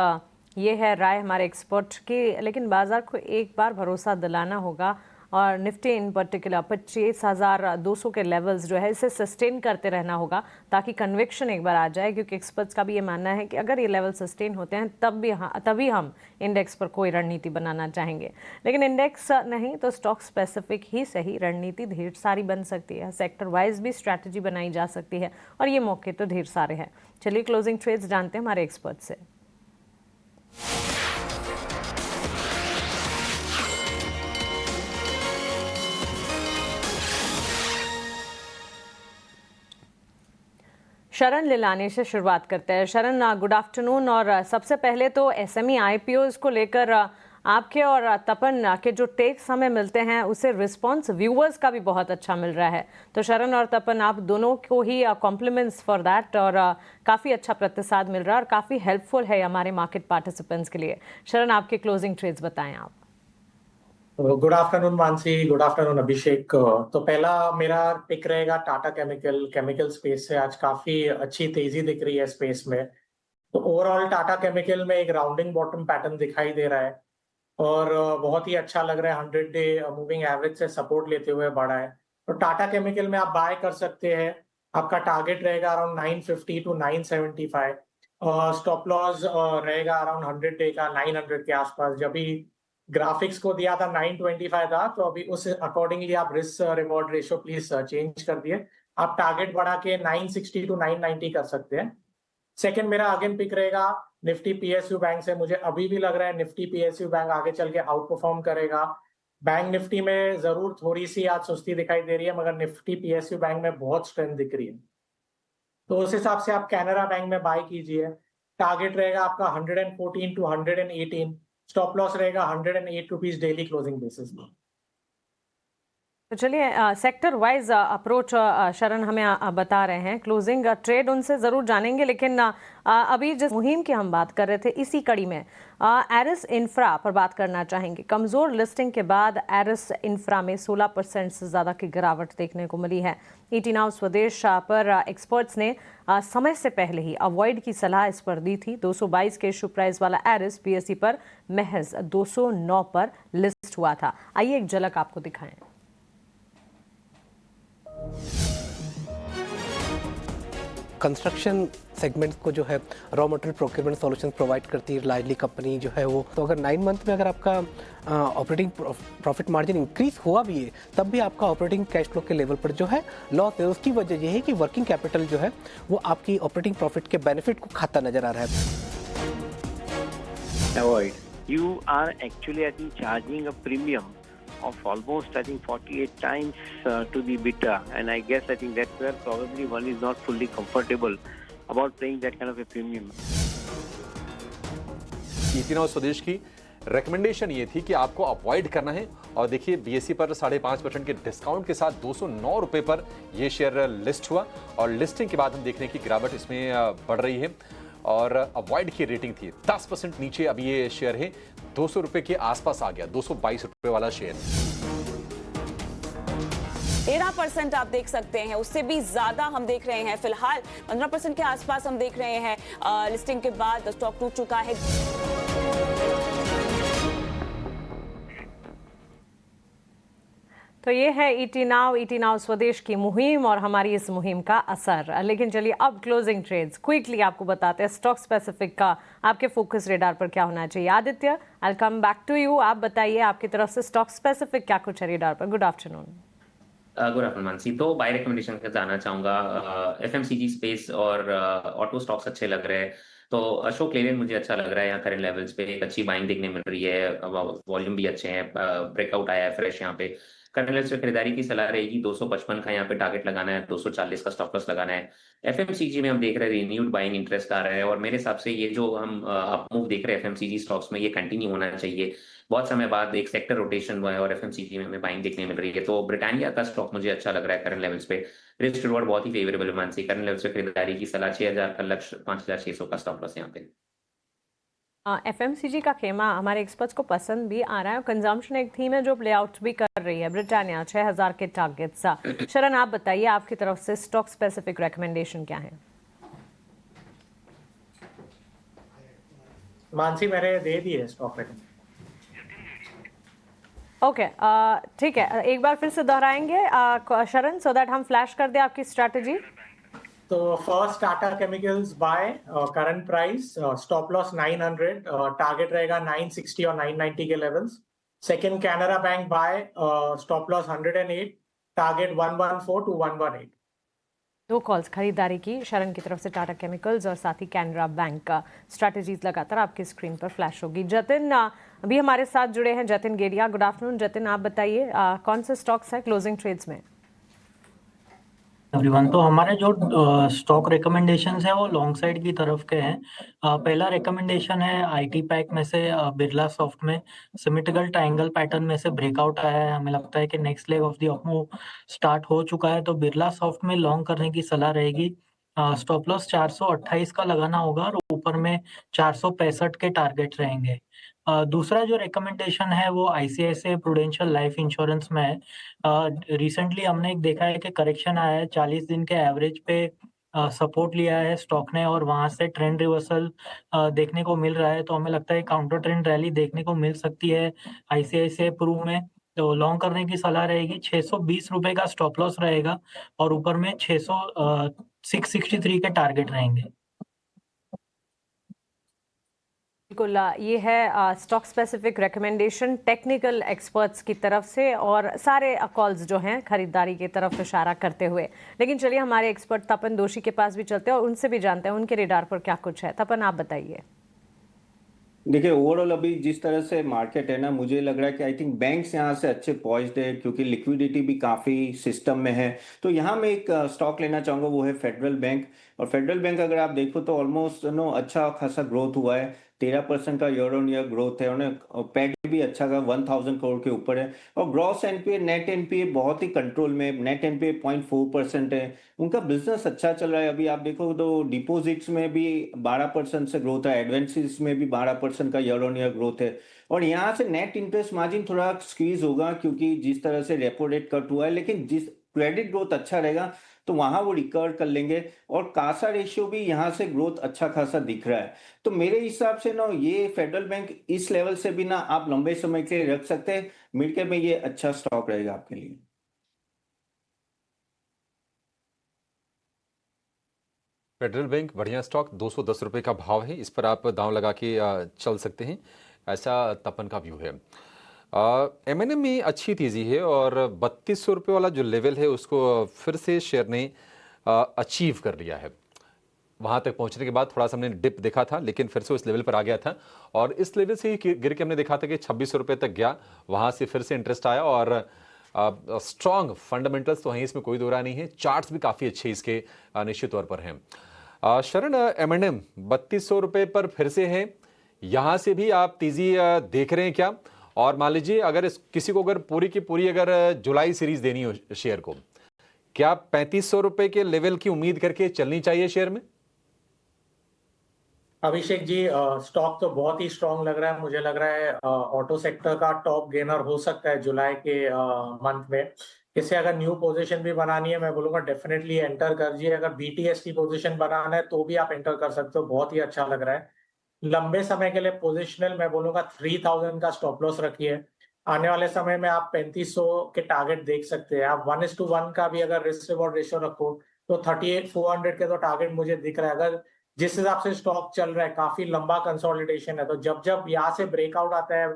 ये है राय हमारे एक्सपर्ट की, लेकिन बाजार को एक बार भरोसा दिलाना होगा, और निफ्टी इन पर्टिकुलर 25,200 के लेवल्स जो है इसे सस्टेन करते रहना होगा, ताकि कन्विक्शन एक बार आ जाए। क्योंकि एक्सपर्ट्स का भी ये मानना है कि अगर ये लेवल सस्टेन होते हैं तभी हम इंडेक्स पर कोई रणनीति बनाना चाहेंगे। लेकिन इंडेक्स नहीं तो स्टॉक स्पेसिफिक ही सही रणनीति ढेर सारी बन सकती है, सेक्टर वाइज भी स्ट्रैटेजी बनाई जा सकती है, और ये मौके तो ढेर सारे हैं। चलिए क्लोजिंग ट्रेड्स जानते हैं हमारे एक्सपर्ट से। शरण लिलानी से शुरुआत करते हैं। शरण, गुड आफ्टरनून। और सबसे पहले तो एसएमई आईपीओज को लेकर आपके और तपन के जो टेक्स हमें मिलते हैं उससे रिस्पांस व्यूअर्स का भी बहुत अच्छा मिल रहा है। तो शरण और तपन, आप दोनों को ही कॉम्प्लीमेंट्स फॉर दैट, और काफ़ी अच्छा प्रतिसाद मिल रहा है और काफ़ी हेल्पफुल है हमारे मार्केट पार्टिसिपेंट्स के लिए। शरण, आपके क्लोजिंग ट्रेड्स बताएं आप। Good afternoon Mansi, good afternoon Abhishek. तो पहला मेरा पिक रहेगा टाटा केमिकल स्पेस से। आज काफी अच्छी तेजी दिख रही है स्पेस में। तो ओवरऑल टाटा केमिकल में एक राउंडिंग बॉटम पैटर्न दिखाई दे रहा है, और बहुत ही अच्छा लग रहा है। 100 डे मूविंग एवरेज से सपोर्ट लेते हुए बढ़ा है। तो टाटा केमिकल में आप बाय कर सकते हैं। आपका टारगेट रहेगा अराउंड 950 टू 975, स्टॉप लॉस रहेगा अराउंड 100 डे का 900 के आसपास। जब भी ग्राफिक्स को दिया था 925 था, तो अभी उस अकॉर्डिंगली आप risk reward ratio please change कर दिए। आप टारगेट बढ़ा के 960 टू 990 कर सकते हैं। सेकंड मेरा अगेन पिक रहेगा निफ्टी पीएसयू बैंक से। मुझे अभी भी लग रहा है निफ्टी पीएसयू बैंक आगे चल के आउट परफॉर्म करेगा। बैंक निफ्टी में जरूर थोड़ी सी आज सुस्ती दिखाई दे रही है, मगर निफ्टी पीएसयू बैंक में बहुत स्ट्रेंथ दिख रही है। तो उस हिसाब से आप कैनरा बैंक में बाय कीजिए। टारगेट रहेगा आपका 114 टू 118, स्टॉप लॉस रहेगा 108 रुपीज डेली क्लोजिंग बेसिस में। तो चलिए सेक्टर वाइज अप्रोच शरण हमें बता रहे हैं। क्लोजिंग ट्रेड उनसे ज़रूर जानेंगे, लेकिन अभी जिस मुहिम की हम बात कर रहे थे इसी कड़ी में एरिस इंफ्रा पर बात करना चाहेंगे। कमज़ोर लिस्टिंग के बाद एरिस इंफ्रा में 16% से ज़्यादा की गिरावट देखने को मिली है। ईटी नाउ स्वदेश पर एक्सपर्ट्स ने समय से पहले ही अवॉइड की सलाह इस पर दी थी। 222 के इशू प्राइस वाला एरिस बीएसई पर महज 209 पर लिस्ट हुआ था। आइए एक झलक आपको दिखाएं। कंस्ट्रक्शन सेगमेंट को जो है raw material procurement solution provide करती है रिलायबली कंपनी जो है वो। तो अगर 9 मंथ में अगर आपका ऑपरेटिंग प्रॉफिट मार्जिन इंक्रीज हुआ भी है, तब भी आपका ऑपरेटिंग कैश फ्लो के लेवल पर जो है लॉस है। उसकी वजह यह है कि वर्किंग कैपिटल जो है वो आपकी ऑपरेटिंग प्रॉफिट के बेनिफिट को खाता नजर आ रहा है। Avoid. You are actually, I think, charging a premium of almost, I think, 48 times to the EBITDA, and I guess, I think that's where probably one is not fully comfortable about paying that kind of a premium. ET now स्वदेश की recommendation ये थी कि आपको avoid करना है, और देखिए बीएसई पर 5.5% के डिस्काउंट के साथ 209 रुपए पर यह शेयर लिस्ट हुआ, और लिस्टिंग के बाद हम देख रहे हैं कि गिरावट इसमें बढ़ रही है, और अवॉइड की रेटिंग थी 10% नीचे। अभी ये शेयर है 200 रुपए के आसपास आ गया, 222 रुपए वाला शेयर। 13% आप देख सकते हैं, उससे भी ज्यादा हम देख रहे हैं। फिलहाल 15% के आसपास हम देख रहे हैं। लिस्टिंग के बाद स्टॉक टूट चुका है। तो ये है ईटी नाउ स्वदेश की मुहिम और हमारी इस मुहिम का असर। लेकिन चलिए अब क्लोजिंग ट्रेड्स क्विकली आपको बताते हैं स्टॉक स्पेसिफिक का आपके फोकस रेडार पर क्या होना चाहिए। आदित्य, आई कम बैक टू यू। आप बताइए आपकी तरफ से स्टॉक स्पेसिफिक क्या कुछ है रेडार पर। Good afternoon. Good afternoon Mansi. तो बाय रिकमेंडेशन का जाना चाहूंगा। एफएमसीजी स्पेस और ऑटो स्टॉक्स अच्छे लग रहे हैं। तो अशोक लेलैंड मुझे अच्छा लग रहा है। यहाँ करंट लेवल्स पे एक अच्छी बाइंग देखने मिल रही है, वॉल्यूम भी अच्छे हैं, ब्रेकआउट आया है फ्रेश। यहाँ पे करंट लेवल्स पे खरीदारी की सलाह रहेगी। 255 का यहाँ पे टारगेट लगाना है, 240 का स्टॉप लॉस लगाना है। एफएमसीजी में हम देख रहे हैं रिन्यूड बाइंग इंटरेस्ट आ रहा है, और मेरे हिसाब से ये जो हम अप मूव देख रहे हैं एफएमसीजी स्टॉक्स में, ये कंटिन्यू होना चाहिए। बहुत समय बाद एक सेक्टर रोटेशन हुआ है और एफएमसीजी में हमें बाइंग देखने मिल रही है। तो ब्रिटानिया का स्टॉक मुझे अच्छा लग रहा है करंट लेवल्स पे। रिस्क रिवॉर्ड बहुत ही फेवरेबल है मानसी। करंट लेवल्स पे खरीदारी की सलाह, 6000 का लक्ष्य, 5600 का स्टॉप लॉस यहाँ पे। एफएमसीजी का खेमा हमारे एक्सपर्ट्स को पसंद भी आ रहा है, और कंजम्पशन एक थीम है जो प्ले आउट भी कर रही है। ब्रिटानिया 6000 के टारगेट्स। शरण, आप बताइए आपकी तरफ से स्टॉक स्पेसिफिक रिकमेंडेशन क्या है। मानसी मैंने दे दिए स्टॉक रिकमेंडेशन। ओके, ठीक है, एक बार फिर से दोहराएंगे शरण, सो दैट हम फ्लैश कर दें आपकी स्ट्रैटेजी। तो first Tata chemicals buy, current price, stop loss 900, target रहेगा 960 और 990 के levels. Second Canara bank buy, stop loss 108, target 114 to 118। 2 calls खरीदारी की शरण की तरफ से टाटा केमिकल्स और साथ ही कैनरा बैंक का स्ट्रैटेजीज लगातार आपकी स्क्रीन पर फ्लैश होगी। जतिन अभी हमारे साथ जुड़े हैं, जतिन गेडिया। गुड आफ्टरनून जतिन, आप बताइए कौन से स्टॉक्स है क्लोजिंग ट्रेड्स में। एवरीवन, तो हमारे जो स्टॉक रिकमेंडेशंस है वो लॉन्ग साइड की तरफ के हैं। पहला रिकमेंडेशन है आईटी पैक में से बिरला सॉफ्ट में सिमेट्रिकल ट्रायंगल पैटर्न में से ब्रेकआउट आया है। हमें लगता है कि next leg of the up move start हो चुका है, तो बिरला सॉफ्ट में लॉन्ग करने की सलाह रहेगी। स्टॉप लॉस 428 का लगाना होगा और ऊपर में 465 के टारगेट रहेंगे। दूसरा जो रिकमेंडेशन है वो आईसीआईसीआई प्रूडेंशियल लाइफ इंश्योरेंस में है। रिसेंटली हमने एक देखा है कि करेक्शन आया है, 40 दिन के एवरेज पे सपोर्ट लिया है स्टॉक ने, और वहां से ट्रेंड रिवर्सल देखने को मिल रहा है। तो हमें लगता है काउंटर ट्रेंड रैली देखने को मिल सकती है आईसीआईसीआई प्रू में। तो लॉन्ग करने की सलाह रहेगी। 620 रुपए का स्टॉप लॉस रहेगा और ऊपर में 663 के टारगेट रहेंगे। बिल्कुल ये है stock specific recommendation technical experts की तरफ से और सारे कॉल्स जो हैं खरीदारी की तरफ इशारा करते हुए। लेकिन चलिए हमारे एक्सपर्ट तपन दोषी के पास भी चलते हैं और उनसे भी जानते हैं उनके रेडार पर क्या कुछ है। तपन, आप बताइए। देखिए, ओवरऑल अभी जिस तरह से मार्केट है ना, मुझे लग रहा है कि आई थिंक बैंक्स यहाँ से अच्छे पॉइज्ड है क्योंकि लिक्विडिटी भी काफ़ी सिस्टम में है। तो यहाँ मैं एक स्टॉक लेना चाहूँगा, वो है फेडरल बैंक। और फेडरल बैंक अगर आप देखो तो ऑलमोस्ट अच्छा खासा ग्रोथ हुआ है, 13% का ईयर ऑन ईयर ग्रोथ है। उन्हें पैट भी अच्छा का 1000 करोड़ के ऊपर है। और ग्रॉस एनपीए नेट एनपीए बहुत ही कंट्रोल में, नेट एनपीए 0.4% है। उनका बिजनेस अच्छा चल रहा है। अभी आप देखो तो डिपॉजिट्स में भी 12% से ग्रोथ है, एडवांसेस में भी 12% का ईयर ऑन ईयर ग्रोथ है। और यहाँ से नेट इंटरेस्ट मार्जिन थोड़ा स्क्वीज होगा क्योंकि जिस तरह से रेपो रेट कट हुआ है, लेकिन जिस क्रेडिट ग्रोथ अच्छा रहेगा तो वहां वो रिकवर कर लेंगे। और कासा रेशियो भी यहाँ से ग्रोथ अच्छा खासा दिख रहा है। तो मेरे हिसाब से ना ये फेडरल बैंक इस लेवल से भी ना आप लंबे समय के लिए रख सकते हैं। मिड कैप में ये अच्छा स्टॉक रहेगा आपके लिए। फेडरल बैंक बढ़िया स्टॉक, 210 रुपये का भाव है, इस पर आप दांव लगा के चल सकते हैं, ऐसा तपन का व्यू है। M&M में अच्छी तेज़ी है और 3200 रुपये वाला जो लेवल है उसको फिर से शेयर ने अचीव कर लिया है। वहाँ तक पहुँचने के बाद थोड़ा सा हमने डिप देखा था, लेकिन फिर से उस लेवल पर आ गया था और इस लेवल से ही गिर के हमने देखा था कि 2600 रुपये तक गया। वहाँ से फिर से इंटरेस्ट आया और स्ट्रॉन्ग फंडामेंटल्स तो हैं, इसमें कोई दो राय नहीं है। चार्ट्स भी काफ़ी अच्छे इसके निश्चित तौर पर हैं। शरण, M&M 3200 रुपये पर फिर से है, यहाँ से भी आप तेज़ी देख रहे हैं क्या? और मान लीजिए अगर किसी को अगर पूरी की पूरी अगर जुलाई सीरीज देनी हो शेयर को, क्या 3500 रुपए के लेवल की उम्मीद करके चलनी चाहिए शेयर में? अभिषेक जी, स्टॉक तो बहुत ही स्ट्रांग लग रहा है। मुझे लग रहा है ऑटो सेक्टर का टॉप गेनर हो सकता है जुलाई के मंथ में। इसे अगर न्यू पोजीशन भी बनानी है, मैं बोलूंगा डेफिनेटली एंटर करिए। अगर BTST पोजीशन बनाना है तो भी आप एंटर कर सकते हो, बहुत ही अच्छा लग रहा है। लंबे समय के लिए पोजिशनल मैं बोलूंगा 3000 का स्टॉप लॉस रखिए। आने वाले समय में आप 3500 के टारगेट देख सकते हैं। आप 1:1 का भी अगर रिस्क रिवॉर्ड रेशियो रखो तो 38,400 के तो टारगेट मुझे दिख रहा है। अगर जिस हिसाब से स्टॉक चल रहा है, काफी लंबा कंसोलिडेशन है, तो जब जब यहाँ से ब्रेकआउट आता है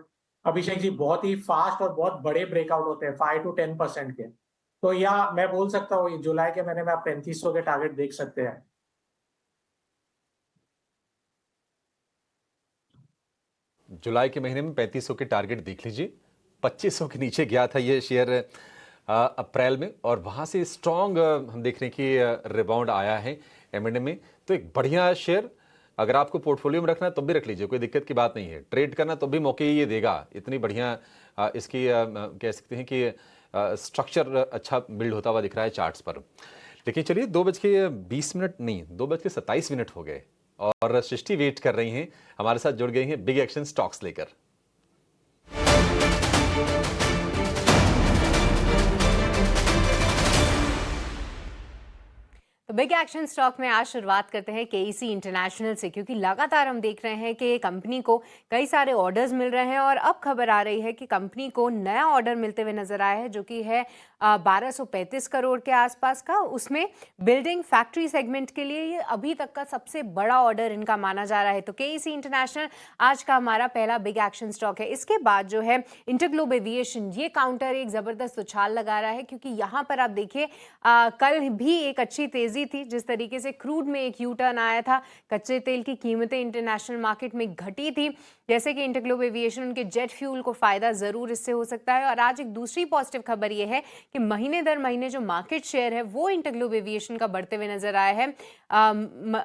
अभिषेक जी, बहुत ही फास्ट और बहुत बड़े ब्रेकआउट होते हैं 5 to 10% के, तो या मैं बोल सकता हूँ जुलाई के महीने में आप 3500 के टारगेट देख सकते हैं। जुलाई के महीने में 3500 के टारगेट देख लीजिए। 2500 के नीचे गया था ये शेयर अप्रैल में और वहाँ से स्ट्रॉन्ग हम देख रहे हैं कि रिबाउंड आया है M&M में। तो एक बढ़िया शेयर अगर आपको पोर्टफोलियो में रखना है तो भी रख लीजिए, कोई दिक्कत की बात नहीं है। ट्रेड करना तो भी मौके ये देगा, इतनी बढ़िया इसकी कह सकते हैं कि स्ट्रक्चर अच्छा बिल्ड होता हुआ दिख रहा है चार्ट्स पर। लेकिन चलिए 2:20 नहीं 2:27 हो गए और सृष्टि वेट कर रही हैं, हमारे साथ जुड़ गई हैं बिग एक्शन स्टॉक्स लेकर। तो बिग एक्शन स्टॉक में आज शुरुआत करते हैं KEC इंटरनेशनल से, क्योंकि लगातार हम देख रहे हैं कि कंपनी को कई सारे ऑर्डर्स मिल रहे हैं और अब खबर आ रही है कि कंपनी को नया ऑर्डर मिलते हुए नजर आया है जो कि है 1235 करोड़ के आसपास का। उसमें बिल्डिंग फैक्ट्री सेगमेंट के लिए ये अभी तक का सबसे बड़ा ऑर्डर इनका माना जा रहा है। तो KEC इंटरनेशनल आज का हमारा पहला बिग एक्शन स्टॉक है। इसके बाद जो है इंटरग्लोब एविएशन, ये काउंटर एक जबरदस्त उछाल लगा रहा है क्योंकि यहाँ पर आप देखिए कल भी एक अच्छी तेजी थी। जिस तरीके से क्रूड में एक यू टर्न आया था, कच्चे तेल की कीमतें इंटरनेशनल मार्केट में घटी थी, जैसे कि इंटरग्लोब एविएशन उनके जेट फ्यूल को फायदा जरूर इससे हो सकता है। और आज एक दूसरी पॉजिटिव खबर यह है कि महीने दर महीने जो मार्केट शेयर है वो इंटरग्लोब एविएशन का बढ़ते हुए नजर आया है।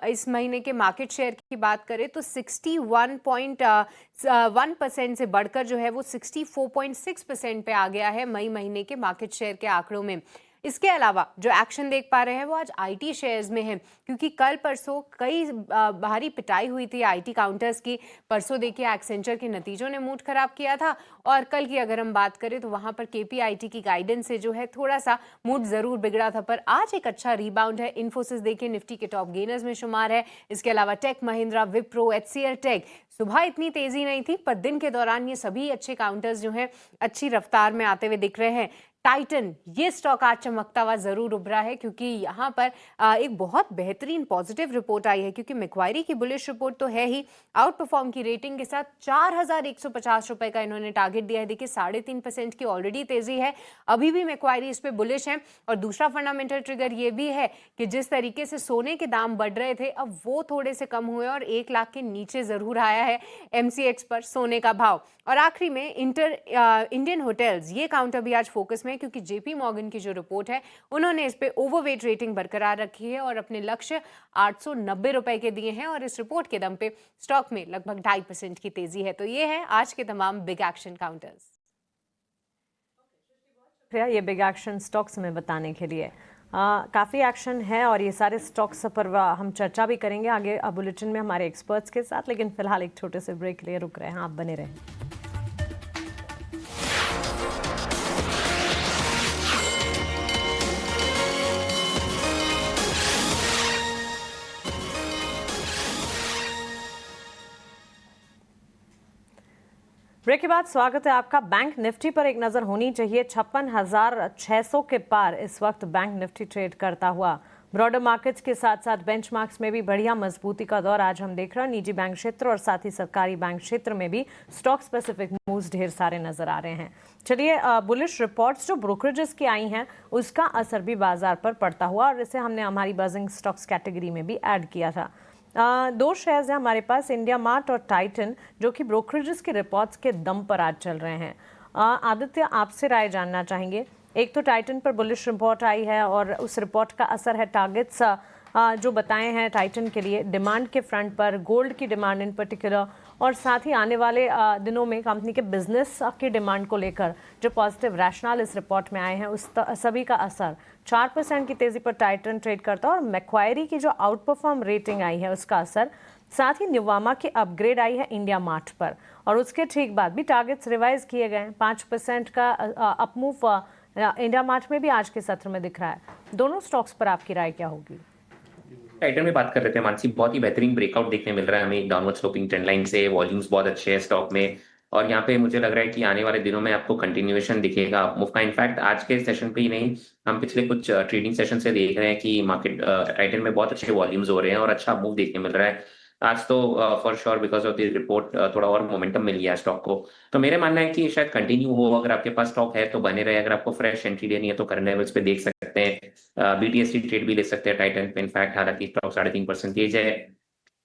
इस महीने के मार्केट शेयर की बात करें तो 61.1% से बढ़कर जो है वो 64.6% पे आ गया है मई महीने के मार्केट शेयर के आंकड़ों में। इसके अलावा जो एक्शन देख पा रहे हैं वो आज IT शेयर्स में है, क्योंकि कल परसों कई भारी पिटाई हुई थी IT काउंटर्स की। परसों देखिए एक्सेंचर के नतीजों ने मूड खराब किया था और कल की अगर हम बात करें तो वहां पर KPIT की गाइडेंस से जो है थोड़ा सा मूड जरूर बिगड़ा था, पर आज एक अच्छा रिबाउंड है। इन्फोसिस देखिए निफ्टी के टॉप गेनर्स में शुमार है। इसके अलावा tech Mahindra, Wipro, HCL tech, सुबह इतनी तेजी नहीं थी पर दिन के दौरान ये सभी अच्छे काउंटर्स जो हैं अच्छी रफ्तार में आते हुए दिख रहे हैं। टाइटन, ये स्टॉक आज चमकता हुआ जरूर उभरा है क्योंकि यहाँ पर एक बहुत बेहतरीन पॉजिटिव रिपोर्ट आई है, क्योंकि मैक्वायरी की बुलिश रिपोर्ट तो है ही, आउट परफॉर्म की रेटिंग के साथ 4,150 रुपए का इन्होंने टारगेट दिया है। देखिए 3.5% की ऑलरेडी तेजी है, अभी भी मैक्वायरी इस पे बुलिश है। और दूसरा फंडामेंटल ट्रिगर ये भी है कि जिस तरीके से सोने के दाम बढ़ रहे थे, अब वो थोड़े से कम हुए और 1 लाख के नीचे जरूर आया है MCX पर सोने का भाव। और आखिरी में इंडियन होटल्स, ये काउंटर भी आज फोकस में, क्योंकि JP मॉर्गन की जो रिपोर्ट है उन्होंने इस पे ओवरवेट रेटिंग बरकरार रखी है और अपने लक्ष्य 890 रुपए के दिए हैं और इस रिपोर्ट के दम पे स्टॉक में लगभग 2.5% की तेजी है। तो ये है आज के तमाम बिग एक्शन काउंटर्स। ये बिग एक्शन स्टॉक्स में बताने के लिए काफ़ी एक्शन है और ये सारे स्टॉक्स पर हम चर्चा भी करेंगे आगे बुलेटिन में हमारे एक्सपर्ट्स के साथ, लेकिन फिलहाल एक छोटे से ब्रेक के लिए रुक रहे हैं, आप बने रहें। ब्रेक के बाद स्वागत है आपका। बैंक निफ्टी पर एक नजर होनी चाहिए। 56,600 के पार इस वक्त बैंक निफ्टी ट्रेड करता हुआ। ब्रॉडर मार्केट्स के साथ साथ बेंचमार्क्स में भी बढ़िया मजबूती का दौर आज हम देख रहे हैं। निजी बैंक क्षेत्र और साथ ही सरकारी बैंक क्षेत्र में भी स्टॉक स्पेसिफिक मूव्स ढेर सारे नजर आ रहे हैं। चलिए, बुलिश रिपोर्ट्स जो ब्रोकरेजेस की आई हैं उसका असर भी बाजार पर पड़ता हुआ और इसे हमने हमारी बजिंग स्टॉक्स कैटेगरी में भी ऐड किया था। 2 शेयर्स हैं हमारे पास, इंडिया मार्ट और टाइटन, जो कि ब्रोकरेजेस के रिपोर्ट्स के दम पर आज चल रहे हैं। आदित्य, आपसे राय जानना चाहेंगे। एक तो टाइटन पर बुलिश रिपोर्ट आई है और उस रिपोर्ट का असर है टारगेट्स जो बताए हैं टाइटन के लिए डिमांड के फ्रंट पर, गोल्ड की डिमांड इन पर्टिकुलर, और साथ ही आने वाले दिनों में कंपनी के बिजनेस की डिमांड को लेकर जो पॉजिटिव रैशनल इस रिपोर्ट में आए हैं उस सभी का असर 4% की तेजी पर टाइटन ट्रेड करता है। और मैक्वायरी की जो आउट परफॉर्म रेटिंग आई है उसका असर, साथ ही न्यूवामा की अपग्रेड आई है इंडिया मार्ट पर, और उसके ठीक बाद भी टारगेट्स रिवाइज किए गए हैं। 5% का अपमूव इंडिया मार्ट में भी आज के सत्र में दिख रहा है। दोनों स्टॉक्स पर आपकी राय क्या होगी? टाइटन में बात कर रहे थे मानसी, बहुत ही बेहतरीन ब्रेकआउट देखने मिल रहा है हमें डाउनवर्ड स्लोपिंग ट्रेंड लाइन से। वॉल्यूम्स बहुत अच्छे हैं स्टॉक में और यहाँ पे मुझे लग रहा है कि आने वाले दिनों में आपको कंटिन्यूएशन दिखेगा मूव का। इनफैक्ट आज के सेशन पे ही नहीं, हम पिछले कुछ ट्रेडिंग सेशन से देख रहे हैं कि मार्केट टाइटन में बहुत अच्छे वॉल्यूम्स हो रहे हैं और अच्छा मूव देखने मिल रहा है। आज तो for sure because of the report थोड़ा और मोमेंटम मिल गया स्टॉक को। तो मेरे मानना है कि शायद कंटिन्यू हो। अगर आपके पास स्टॉक है तो बने रहे, अगर आपको फ्रेश एंट्री लेनी है तो करंट लेवल्स पे देख सकते हैं। BTST ट्रेड भी ले सकते हैं टाइटन पे। इनफैक्ट हालांकि स्टॉक 3.5% तेज है।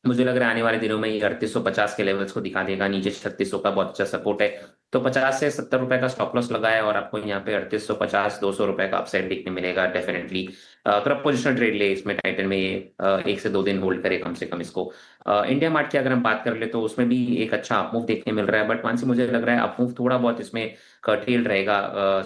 मुझे लग रहा है आने वाले दिनों में ये 3850 के लेवल्स को दिखा देगा। नीचे 3600 का बहुत अच्छा सपोर्ट है, तो 50 से 70 रुपए का स्टॉप लॉस लगा है और आपको यहाँ पे 3850 200 रुपए का अपसाइड देखने मिलेगा डेफिनेटली। थोड़ा पोजिशनल ट्रेड ले इसमें टाइटन में, ये 1 से 2 दिन होल्ड करे कम से कम इसको। इंडिया मार्ट की अगर हम बात कर ले तो उसमें भी एक अच्छा अपमूव देखने मिल रहा है, बट मानसी मुझे लग रहा है अपमूव थोड़ा बहुत इसमें कर्टेल रहेगा।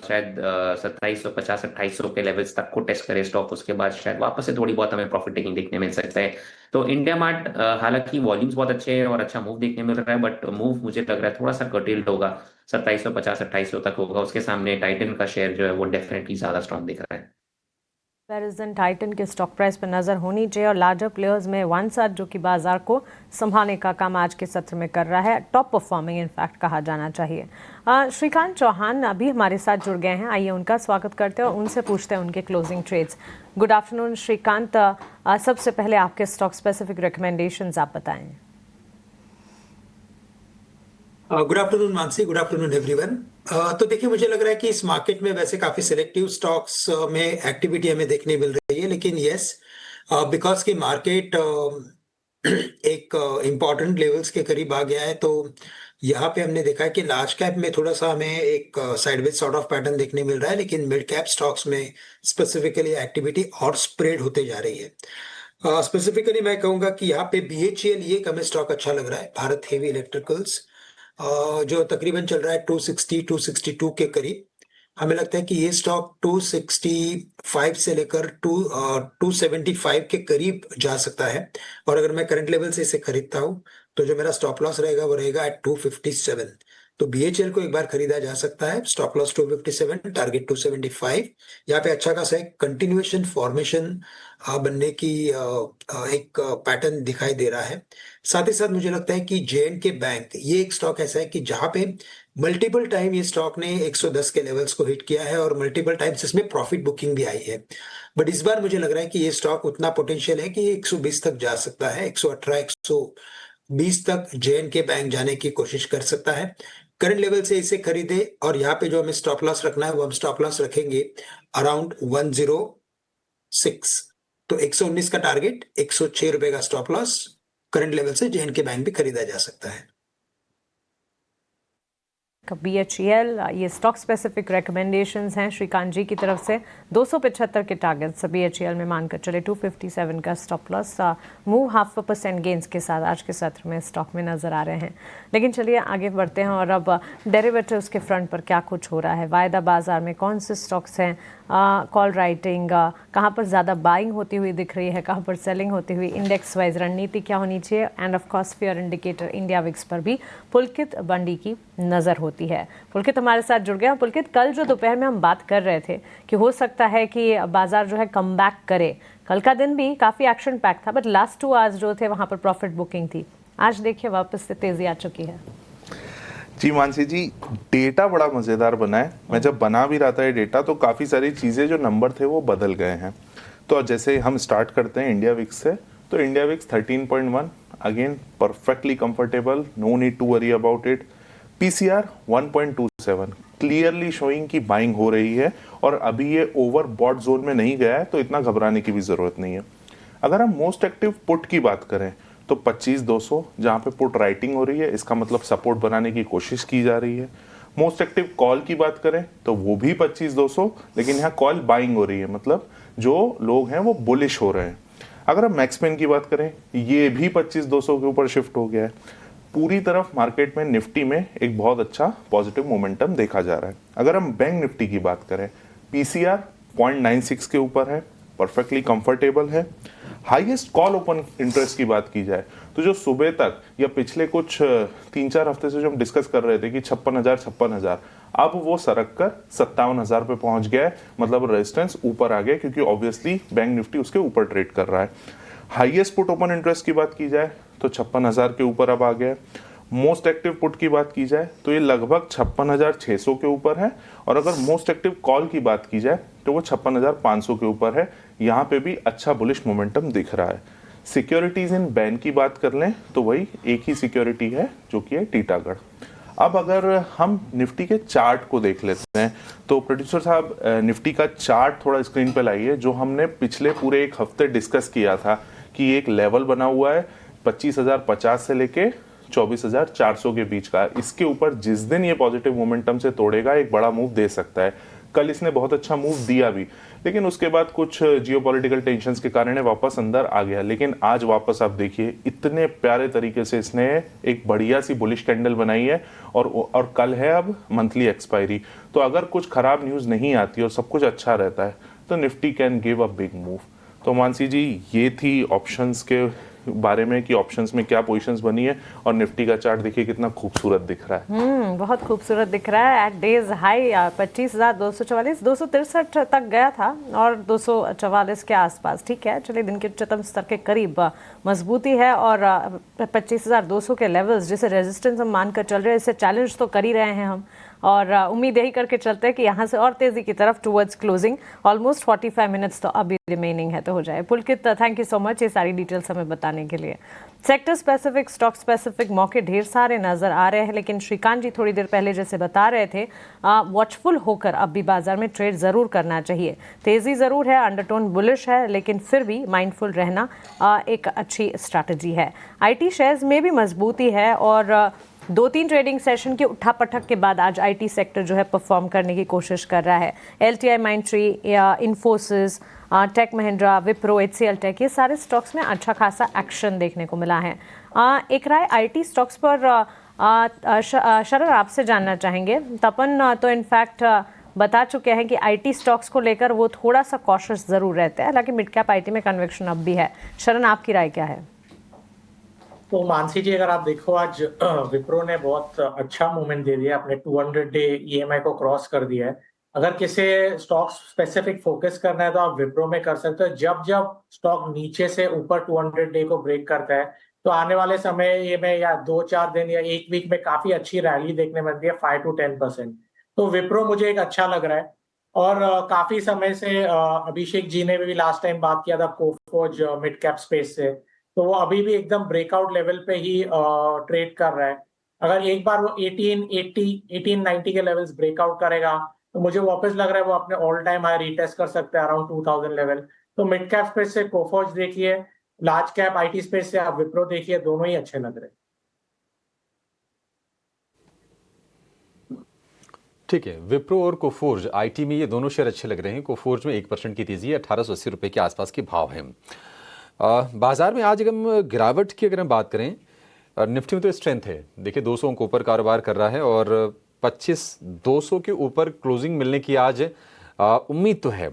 शायद 2750 2800 के लेवल्स तक को टेस्ट करे स्टॉक, उसके बाद शायद वापस से थोड़ी बहुत हमें प्रॉफिट टेकिंग देखने मिल सकता है। तो इंडिया मार्ट हालांकि वॉल्यूम्स बहुत अच्छे हैं और अच्छा मूव देखने मिल रहा है, बट मूव मुझे लग रहा है थोड़ा सा कर्टेल्ड होगा, 2750 2800 तक होगा। उसके सामने टाइटन का शेयर जो है वो डेफिनेटली ज्यादा स्ट्रॉन्ग दिख रहा है। कंपैरिजन टाइटन के स्टॉक प्राइस पर नजर होनी चाहिए और लार्जर प्लेयर्स में वनसार जो कि बाजार को संभालने का काम आज के सत्र में कर रहा है, टॉप परफॉर्मिंग इनफैक्ट कहा जाना चाहिए। श्रीकांत चौहान अभी हमारे साथ जुड़ गए हैं, आइए उनका स्वागत करते हैं और उनसे पूछते हैं उनके closing trades. Good afternoon Shrikant, सबसे पहले आपके स्टॉक स्पेसिफिक रिकमेंडेशंस आप बताएं। Good afternoon Mansi, good afternoon everyone. तो देखिए, मुझे लग रहा है कि इस मार्केट में वैसे काफी सिलेक्टिव स्टॉक्स में एक्टिविटी हमें देखने मिल रही है, लेकिन यस, बिकॉज की मार्केट एक इम्पॉर्टेंट लेवल्स के करीब आ गया है, तो यहाँ पे हमने देखा है कि लार्ज कैप में थोड़ा सा हमें एक साइडवेज सॉर्ट ऑफ पैटर्न देखने मिल रहा है, लेकिन मिड कैप स्टॉक्स में स्पेसिफिकली एक्टिविटी और स्प्रेड होते जा रही है। स्पेसिफिकली मैं कहूंगा कि यहाँ पे BHEL, ये हमें स्टॉक अच्छा लग रहा है, भारत हेवी इलेक्ट्रिकल्स, जो तकरीबन चल रहा है 262 के करीब। हमें लगता है कि ये स्टॉक 265 से लेकर 275 के करीब जा सकता है, और अगर मैं करंट लेवल से इसे खरीदता हूं तो जो मेरा स्टॉप लॉस रहेगा वो रहेगा एट 257। तो BHEL को एक बार खरीदा जा सकता है, स्टॉप लॉस 257, टारगेट 275। यहाँ पे अच्छा खासा एक कंटिन्यूएशन फॉर्मेशन बनने की एक पैटर्न दिखाई दे रहा है। साथ ही साथ मुझे लगता है कि J&K बैंक, ये एक स्टॉक ऐसा है कि जहां पे मल्टीपल टाइम ये स्टॉक ने 110 के लेवल्स को हिट किया है और मल्टीपल टाइम्स इसमें प्रॉफिट बुकिंग भी आई है। बट इस बार मुझे लग रहा है कि ये स्टॉक उतना पोटेंशियल है कि ये 120 तक जा सकता है, 118 120 तक JNK बैंक जाने की कोशिश कर सकता है। करंट लेवल से इसे खरीदे और यहाँ पे जो हमें स्टॉप लॉस रखना है वो हम स्टॉप लॉस रखेंगे अराउंड 106। तो 119 का टारगेट, 106 रुपए का स्टॉप लॉस। करंट लेवल से JNK बैंक भी खरीदा जा सकता है। BHEL ये स्टॉक स्पेसिफिक रिकमेंडेशंस हैं श्रीकांत जी की तरफ से। 275 के टारगेट्स BHEL में मानकर चले, 257 का स्टॉप लॉस। मूव 0.5% गेंस के साथ आज के सत्र में स्टॉक में नजर आ रहे हैं। लेकिन चलिए आगे बढ़ते हैं और अब डेरिवेटिव्स के फ्रंट पर क्या कुछ हो रहा है, वायदा बाजार में कौन से स्टॉक्स हैं, कॉल राइटिंग कहाँ पर ज़्यादा बाइंग होती हुई दिख रही है, कहाँ पर सेलिंग होती हुई, इंडेक्स वाइज रणनीति क्या होनी चाहिए, end of course fair indicator India VIX पर भी पुलकित बंडी की नज़र होती है। पुलकित हमारे साथ जुड़ गया। पुलकित, कल जो दोपहर में हम बात कर रहे थे कि हो सकता है कि बाजार जो है कम बैक करे, कल का दिन भी काफ़ी एक्शन पैक था, बट लास्ट 2 आवर्स जो थे वहाँ पर प्रॉफिट बुकिंग थी। आज देखिए वापस से तेज़ी आ चुकी है। जी मानसी जी, डेटा बड़ा मज़ेदार बना है। मैं जब बना भी रहा था ये डेटा तो काफ़ी सारी चीज़ें जो नंबर थे वो बदल गए हैं। तो जैसे हम स्टार्ट करते हैं इंडिया विक्स से, तो India VIX 13.1 again perfectly comfortable, no need to worry about it. PCR 1.27 clearly showing की बाइंग हो रही है और अभी ये ओवर बॉट जोन में नहीं गया है, तो इतना घबराने की भी ज़रूरत नहीं है। अगर हम मोस्ट एक्टिव पुट की बात करें तो 25,200 जहाँ पे पुट राइटिंग हो रही है, इसका मतलब सपोर्ट बनाने की कोशिश की जा रही है। मोस्ट एक्टिव कॉल की बात करें तो वो भी 25,200, लेकिन यहाँ कॉल बाइंग हो रही है, मतलब जो लोग हैं वो बुलिश हो रहे हैं। अगर हम मैक्सपेन की बात करें, ये भी 25,200 के ऊपर शिफ्ट हो गया है। पूरी तरफ मार्केट में निफ्टी में एक बहुत अच्छा पॉजिटिव मोमेंटम देखा जा रहा है। अगर हम बैंक निफ्टी की बात करें, PCR 0.96 के ऊपर है, परफेक्टली कंफर्टेबल है। हाईएस्ट कॉल ओपन इंटरेस्ट की बात की जाए तो जो सुबह तक या पिछले कुछ 3-4 हफ्ते से जो हम डिस्कस कर रहे थे कि 56,000 अब वो सरक कर 57,000 पे पहुंच गया है, मतलब रेजिस्टेंस ऊपर आ गया, क्योंकि ऑब्वियसली बैंक निफ्टी उसके ऊपर ट्रेड कर रहा है। हाईएस्ट पुट ओपन इंटरेस्ट की बात की जाए तो 56,000 के ऊपर अब आ गया है। मोस्ट एक्टिव पुट की बात की जाए तो ये लगभग 56,600 के ऊपर है, और अगर मोस्ट एक्टिव कॉल की बात की जाए तो वो 56,500 के ऊपर है। यहाँ पे भी अच्छा बुलिश मोमेंटम दिख रहा है। सिक्योरिटीज इन बैन की बात कर लें तो वही एक ही सिक्योरिटी है जो कि है टीटागढ़। अब अगर हम निफ्टी के चार्ट को देख लेते हैं तो प्रोड्यूसर साहब निफ्टी का चार्ट थोड़ा स्क्रीन पे लाइए, जो हमने पिछले पूरे 1 हफ्ते डिस्कस किया था कि एक लेवल बना हुआ है 25,050 से लेके 24,400 के बीच का। इसके ऊपर जिस दिन ये पॉजिटिव मोमेंटम से तोड़ेगा एक बड़ा मूव दे सकता है। कल इसने बहुत अच्छा मूव दिया भी, लेकिन उसके बाद कुछ जियोपॉलिटिकल टेंशंस के कारण वापस अंदर आ गया। लेकिन आज वापस आप देखिए इतने प्यारे तरीके से इसने एक बढ़िया सी बुलिश कैंडल बनाई है, और कल है अब मंथली एक्सपायरी। तो अगर कुछ खराब न्यूज़ नहीं आती और सब कुछ अच्छा रहता है तो Nifty can give a big move. तो मानसी जी, ये थी ऑप्शंस के बारे में कि ऑप्शंस में क्या पोजीशंस बनी है, और निफ्टी का चार्ट देखिए कितना खूबसूरत दिख रहा है। बहुत खूबसूरत दिख रहा है। एट डेज हाई 25,244, 263 तक गया था और 244 के आसपास। ठीक है, चलिए दिन के उच्चतम स्तर के करीब मजबूती है, और 25,200 के लेवल्स जिसे रेजिस्टेंस हम मानकर चल रहे हैं, इससे चैलेंज तो कर ही रहे हैं हम, और उम्मीद यही करके चलते हैं कि यहाँ से और तेजी की तरफ टुवर्ड्स क्लोजिंग। ऑलमोस्ट 45 मिनट्स तो अभी रिमेनिंग है, तो हो जाए। पुलकित, थैंक यू सो मच ये सारी डिटेल्स हमें बताने के लिए। सेक्टर स्पेसिफिक, स्टॉक स्पेसिफिक मौके ढेर सारे नजर आ रहे हैं, लेकिन श्रीकांत जी थोड़ी देर पहले जैसे बता रहे थे, वॉचफुल होकर अब भी बाजार में ट्रेड जरूर करना चाहिए। तेजी जरूर है, अंडरटोन बुलिश है, लेकिन फिर भी माइंडफुल रहना एक अच्छी स्ट्रैटेजी है। IT शेयर्स में भी मजबूती है, और 2-3 ट्रेडिंग सेशन के उठापटक के बाद आज IT सेक्टर जो है परफॉर्म करने की कोशिश कर रहा है। LTI Mindtree, Infosys, tech Mahindra, Wipro, HCL tech, ये सारे स्टॉक्स में अच्छा खासा एक्शन देखने को मिला है। एक राय IT स्टॉक्स पर शरण आपसे जानना चाहेंगे। तपन तो इनफैक्ट बता चुके हैं कि IT स्टॉक्स को लेकर वो थोड़ा सा कॉशियस जरूर रहते हैं, हालांकि मिड कैप IT में कन्विक्शन अब भी है। शरण, आपकी राय क्या है? तो मानसी जी, अगर आप देखो आज विप्रो ने बहुत अच्छा मूवमेंट दे दिया, अपने 200 डे EMI को क्रॉस कर दिया है। अगर किसी स्टॉक स्पेसिफिक फोकस करना है तो आप विप्रो में कर सकते हो। जब जब स्टॉक नीचे से ऊपर 200 डे को ब्रेक करता है तो आने वाले समय ये में या 2-4 दिन या 1 वीक में काफी अच्छी रैली देखने मिलती है 5 to 10%। तो विप्रो मुझे एक अच्छा लग रहा है और काफी समय से अभिषेक जी ने भी लास्ट टाइम बात किया था कोफोर्ज मिड कैप स्पेस से, तो वो अभी भी एकदम ब्रेकआउट लेवल पे ही ट्रेड कर रहा है। अगर एक बार वो 1880 1890 के लेवल्स ब्रेकआउट करेगा तो मुझे वापस लग रहा है वो अपने ऑल टाइम हाई रीटेस्ट कर सकते हैं अराउंड 2000 लेवल। तो मिड कैप स्पेस से कोफोर्ज देखिए, लार्ज कैप आईटी स्पेस से आप विप्रो देखिए, दोनों ही अच्छे लग रहे हैं। ठीक है, विप्रो और कोफोर्ज आईटी में ये दोनों शेयर अच्छे लग रहे हैं। कोफोर्ज में 1% की तेजी है, 1880 रुपये के आसपास के भाव हैं। बाजार में आज अगर हम गिरावट की अगर हम बात करें, निफ्टी में तो स्ट्रेंथ है। देखिए 200 अंक ऊपर कारोबार कर रहा है और 25,200 के ऊपर क्लोजिंग मिलने की आज उम्मीद तो है।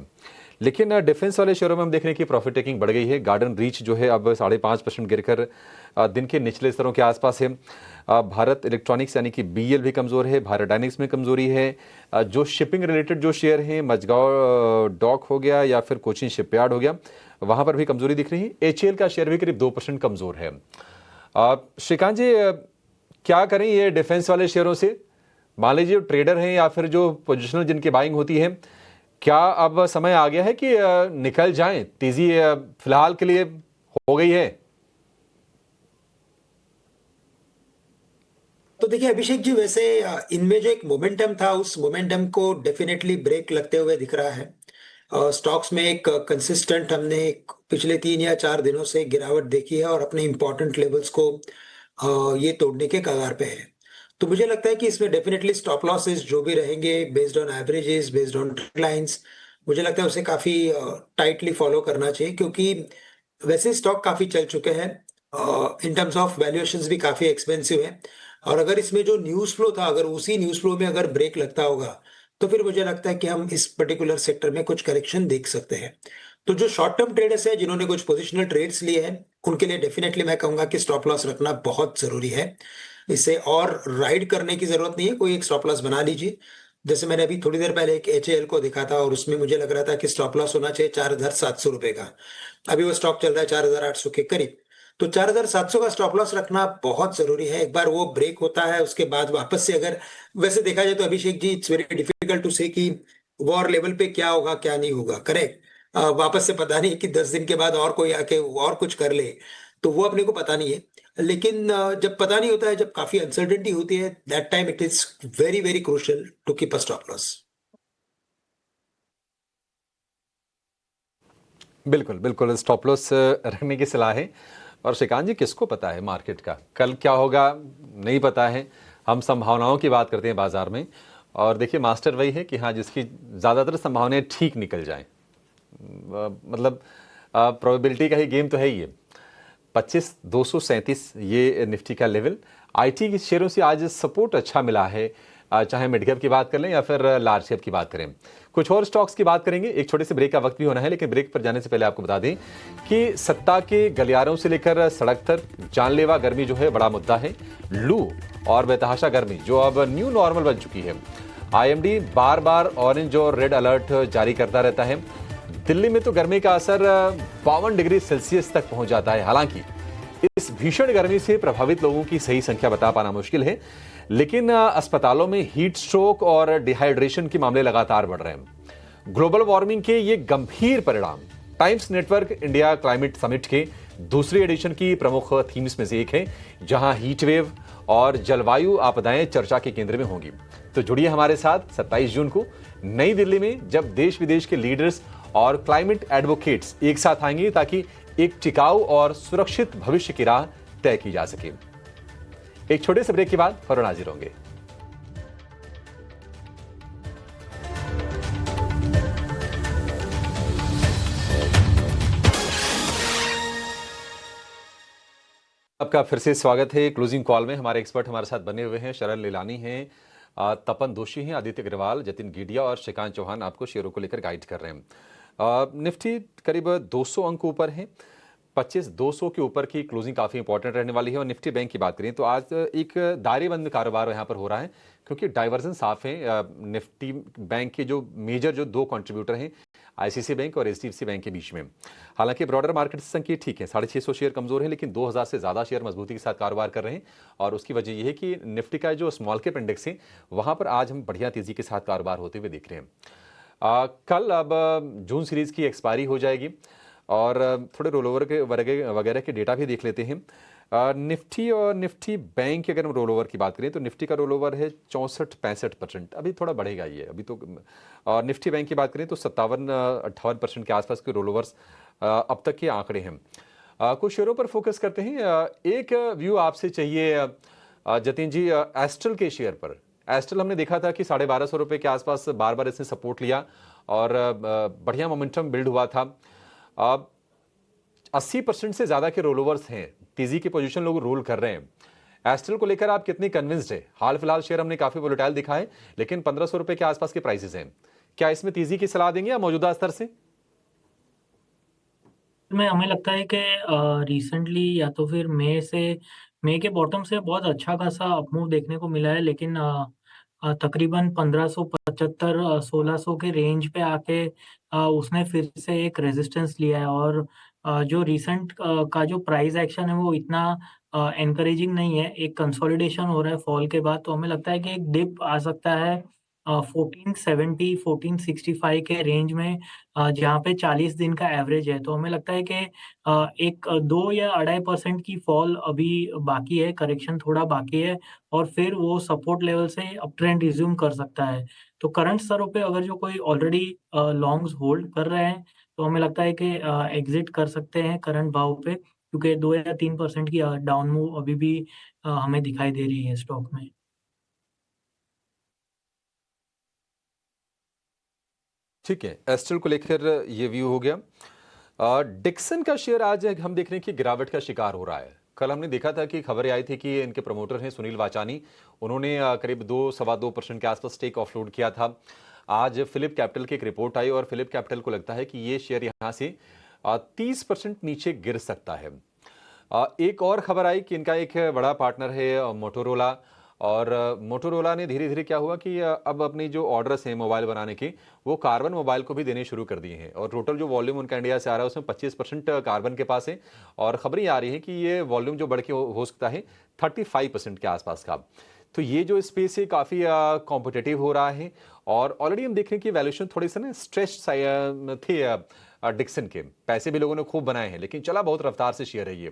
लेकिन डिफेंस वाले शेयरों में हम देख रहे हैं कि प्रॉफिट टेकिंग बढ़ गई है। गार्डन रीच जो है अब 5.5% गिरकर दिन के निचले स्तरों के आसपास है। भारत इलेक्ट्रॉनिक्स यानी कि बीएल भी कमज़ोर है, भारत डायनेमिक्स में कमज़ोरी है। जो शिपिंग रिलेटेड जो शेयर हैं, मजगांव डॉक हो गया या फिर कोचिन शिपयार्ड हो गया, वहाँ पर भी कमज़ोरी दिख रही है। एचएएल का शेयर भी करीब 2% कमज़ोर है। श्रीकांत जी, क्या करें ये डिफेंस वाले शेयरों से? मान लीजिए ट्रेडर हैं या फिर जो पोजिशनल जिनकी बाइंग होती है, क्या अब समय आ गया है कि निकल जाएं? तेजी फिलहाल के लिए हो गई है? तो देखिए अभिषेक जी, वैसे इनमें जो एक मोमेंटम था उस मोमेंटम को डेफिनेटली ब्रेक लगते हुए दिख रहा है। स्टॉक्स में एक कंसिस्टेंट हमने पिछले 3 या 4 दिनों से गिरावट देखी है और अपने इंपॉर्टेंट लेवल्स को ये तोड़ने के कगार पे है। तो मुझे लगता है कि इसमें डेफिनेटली स्टॉप लॉसेस जो भी रहेंगे based on averages, based on trend lines, मुझे लगता है उसे काफी टाइटली फॉलो करना चाहिए, क्योंकि वैसे स्टॉक काफी चल चुके हैं। इन टर्म्स ऑफ वैल्यूएशंस भी काफी एक्सपेंसिव है और अगर इसमें जो न्यूज फ्लो था, अगर उसी न्यूज फ्लो में अगर ब्रेक लगता होगा तो फिर मुझे लगता है कि हम इस पर्टिकुलर सेक्टर में कुछ करेक्शन देख सकते हैं। तो जो शॉर्ट टर्म ट्रेडर्स है, जिन्होंने कुछ पोजिशनल ट्रेड्स लिए हैं, उनके लिए डेफिनेटली मैं कहूंगा कि स्टॉप लॉस रखना बहुत जरूरी है। इसे और राइड करने की जरूरत नहीं है, कोई एक स्टॉप लॉस बना लीजिए। जैसे मैंने अभी थोड़ी देर पहले एक एचएएल को देखा था और उसमें मुझे लग रहा था कि स्टॉप लॉस होना चाहिए 4,700 रुपए का। अभी वो स्टॉक चल रहा है 4,800 के करीब। तो 4,700 का स्टॉप लॉस रखना बहुत जरूरी है। एक बार वो ब्रेक होता है उसके बाद वापस से, अगर वैसे देखा जाए तो Abhishek ji, it's very difficult to से कि वॉर लेवल पे क्या होगा क्या नहीं होगा, करेक्ट। वापस से पता नहीं कि 10 दिन के बाद और कोई आके और कुछ कर ले, तो वो अपने को पता नहीं है। लेकिन जब पता नहीं होता है, जब काफी अनसर्टेनिटी होती है, that time it is very very crucial to keep a stop loss. बिल्कुल बिल्कुल, स्टॉप लॉस रखने की सलाह है। और श्रीकांत जी, किसको पता है मार्केट का कल क्या होगा, नहीं पता है। हम संभावनाओं की बात करते हैं बाजार में, और देखिए मास्टर वही है कि हाँ, जिसकी ज़्यादातर संभावनाएं ठीक निकल जाएं। मतलब प्रोबेबिलिटी का ही गेम तो है ही। 25,237 ये निफ्टी का लेवल। आईटी के शेयरों से आज सपोर्ट अच्छा मिला है, चाहे मिड कैप की बात कर लें या फिर लार्ज कैप की बात करें। कुछ और स्टॉक्स की बात करेंगे, एक छोटे से ब्रेक का वक्त भी होना है, लेकिन ब्रेक पर जाने से पहले आपको बता दें कि सत्ता के गलियारों से लेकर सड़क तक जानलेवा गर्मी जो है बड़ा मुद्दा है। लू और बेतहाशा गर्मी जो अब न्यू नॉर्मल बन चुकी है। आईएमडी बार बार ऑरेंज और रेड अलर्ट जारी करता रहता है। दिल्ली में तो गर्मी का असर 52 डिग्री सेल्सियस तक पहुंच जाता है। हालांकि इस भीषण गर्मी से प्रभावित लोगों की सही संख्या बता पाना मुश्किल है, लेकिन अस्पतालों में हीट स्ट्रोक और डिहाइड्रेशन के मामले लगातार बढ़ रहे हैं। ग्लोबल वार्मिंग के ये गंभीर परिणाम times network India climate summit के दूसरे एडिशन की प्रमुख थीम्स में से एक है, जहां हीट वेव और जलवायु आपदाएं चर्चा के केंद्र में होंगी। तो जुड़िए हमारे साथ 27 जून को नई दिल्ली में, जब देश विदेश के लीडर्स और क्लाइमेट एडवोकेट्स एक साथ आएंगे ताकि एक टिकाऊ और सुरक्षित भविष्य की राह तय की जा सके। एक छोटे से ब्रेक के बाद फौरन हाजिर होंगे। आपका फिर से स्वागत है क्लोजिंग कॉल में। हमारे एक्सपर्ट हमारे साथ बने हुए हैं, शरण लीलानी हैं, तपन दोषी हैं, आदित्य अग्रवाल, जतिन गीडिया और श्रीकांत चौहान आपको शेयरों को लेकर गाइड कर रहे हैं। निफ्टी करीब 200 अंक ऊपर है। 25,200 के ऊपर की क्लोजिंग काफ़ी इंपॉर्टेंट रहने वाली है। और निफ्टी बैंक की बात करें तो आज एक दायरेबंद कारोबार यहाँ पर हो रहा है, क्योंकि डाइवर्जन साफ है। निफ्टी बैंक के जो मेजर जो दो कंट्रीब्यूटर हैं, आईसीआईसीआई बैंक और एचडीएफसी बैंक के बीच में। हालांकि ब्रॉडर मार्केट से संकेत ठीक है, 650 शेयर कमजोर है, लेकिन 2000 से ज़्यादा शेयर मजबूती के साथ कारोबार कर रहे हैं। और उसकी वजह यह है कि निफ्टी का जो स्मॉल कैप इंडेक्स है वहाँ पर आज हम बढ़िया तेज़ी के साथ कारोबार होते हुए देख रहे हैं। कल अब जून सीरीज़ की एक्सपायरी हो जाएगी और थोड़े रोलओवर के वगैरह के डेटा भी देख लेते हैं। निफ्टी और निफ्टी बैंक की अगर हम रोलओवर की बात करें तो निफ्टी का रोलओवर है 64-65%, अभी थोड़ा बढ़ेगा ये अभी तो। और निफ्टी बैंक की बात करें तो 57-58% के आसपास के रोलओवर्स अब तक के आंकड़े हैं। कुछ शेयरों पर फोकस करते हैं। एक व्यू आपसे चाहिए जतिन जी, एस्ट्रल के शेयर पर। एस्ट्रल हमने देखा था कि 1250 रुपये के आसपास बार बार इसने सपोर्ट लिया और बढ़िया मोमेंटम बिल्ड हुआ था। 80% से ज़्यादा के रोलओवर्स हैं, तेजी की पोजीशन लोग रोल कर रहे हैं। एस्ट्रल को लेकर आप कितनी कन्विंस्ड है? हाल फिलहाल शेयर हमने काफ़ी वोलेटाइल दिखा है, लेकिन 1500 रुपये के आसपास के प्राइसेस हैं। क्या इसमें तेजी की सलाह देंगे या मौजूदा स्तर से? में हमें लगता है कि रिसेंटली या तो फिर मई के बॉटम से बहुत अच्छा खासा अपमूव देखने को मिला है, लेकिन तकरीबन 1575 1600 के रेंज पे आके उसने फिर से एक रेजिस्टेंस लिया है। और जो रिसेंट का जो प्राइस एक्शन है वो इतना एनकरेजिंग नहीं है। एक कंसोलिडेशन हो रहा है फॉल के बाद, तो हमें लगता है कि एक डिप आ सकता है 1470 1465 के रेंज में, जहाँ पे 40 दिन का एवरेज है। तो हमें लगता है कि एक 2 या 2.5% की फॉल अभी बाकी है, करेक्शन थोड़ा बाकी है, और फिर वो सपोर्ट लेवल से अप ट्रेंड रिज्यूम कर सकता है। तो करंट स्तरों पे अगर जो कोई ऑलरेडी लॉन्ग्स होल्ड कर रहे हैं, तो हमें लगता है कि एग्जिट कर सकते हैं करंट भाव पे, क्योंकि 2 या 3% की डाउन मूव अभी भी हमें दिखाई दे रही है स्टॉक में। ठीक है, एस्ट्रल को लेकर ये व्यू हो गया। डिक्सन का शेयर आज हम देख रहे हैं कि गिरावट का शिकार हो रहा है। कल हमने देखा था कि खबरें आई थी कि इनके प्रमोटर हैं सुनील वाचानी, उन्होंने करीब 2-2.25% के आसपास स्टेक ऑफलोड किया था। आज फिलिप कैपिटल की एक रिपोर्ट आई और फिलिप कैपिटल को लगता है कि ये शेयर यहाँ से 30% नीचे गिर सकता है। एक और खबर आई कि इनका एक बड़ा पार्टनर है मोटोरोला, और मोटोरोला ने धीरे धीरे क्या हुआ कि अब अपनी जो ऑर्डर्स हैं मोबाइल बनाने के, वो कार्बन मोबाइल को भी देने शुरू कर दिए हैं। और टोटल जो वॉल्यूम उनका इंडिया से आ रहा है उसमें 25% कार्बन के पास है, और खबरें आ रही हैं कि ये वॉल्यूम जो बढ़ के हो सकता है 35% के आसपास का। तो ये जो स्पेस है काफ़ी कॉम्पिटिटिव हो रहा है, और ऑलरेडी हम देख रहे हैं कि वैल्यूएशन थोड़े से ना स्ट्रेच थे। डिक्सन के पैसे भी लोगों ने खूब बनाए हैं, लेकिन चला बहुत रफ्तार से शेयर है ये,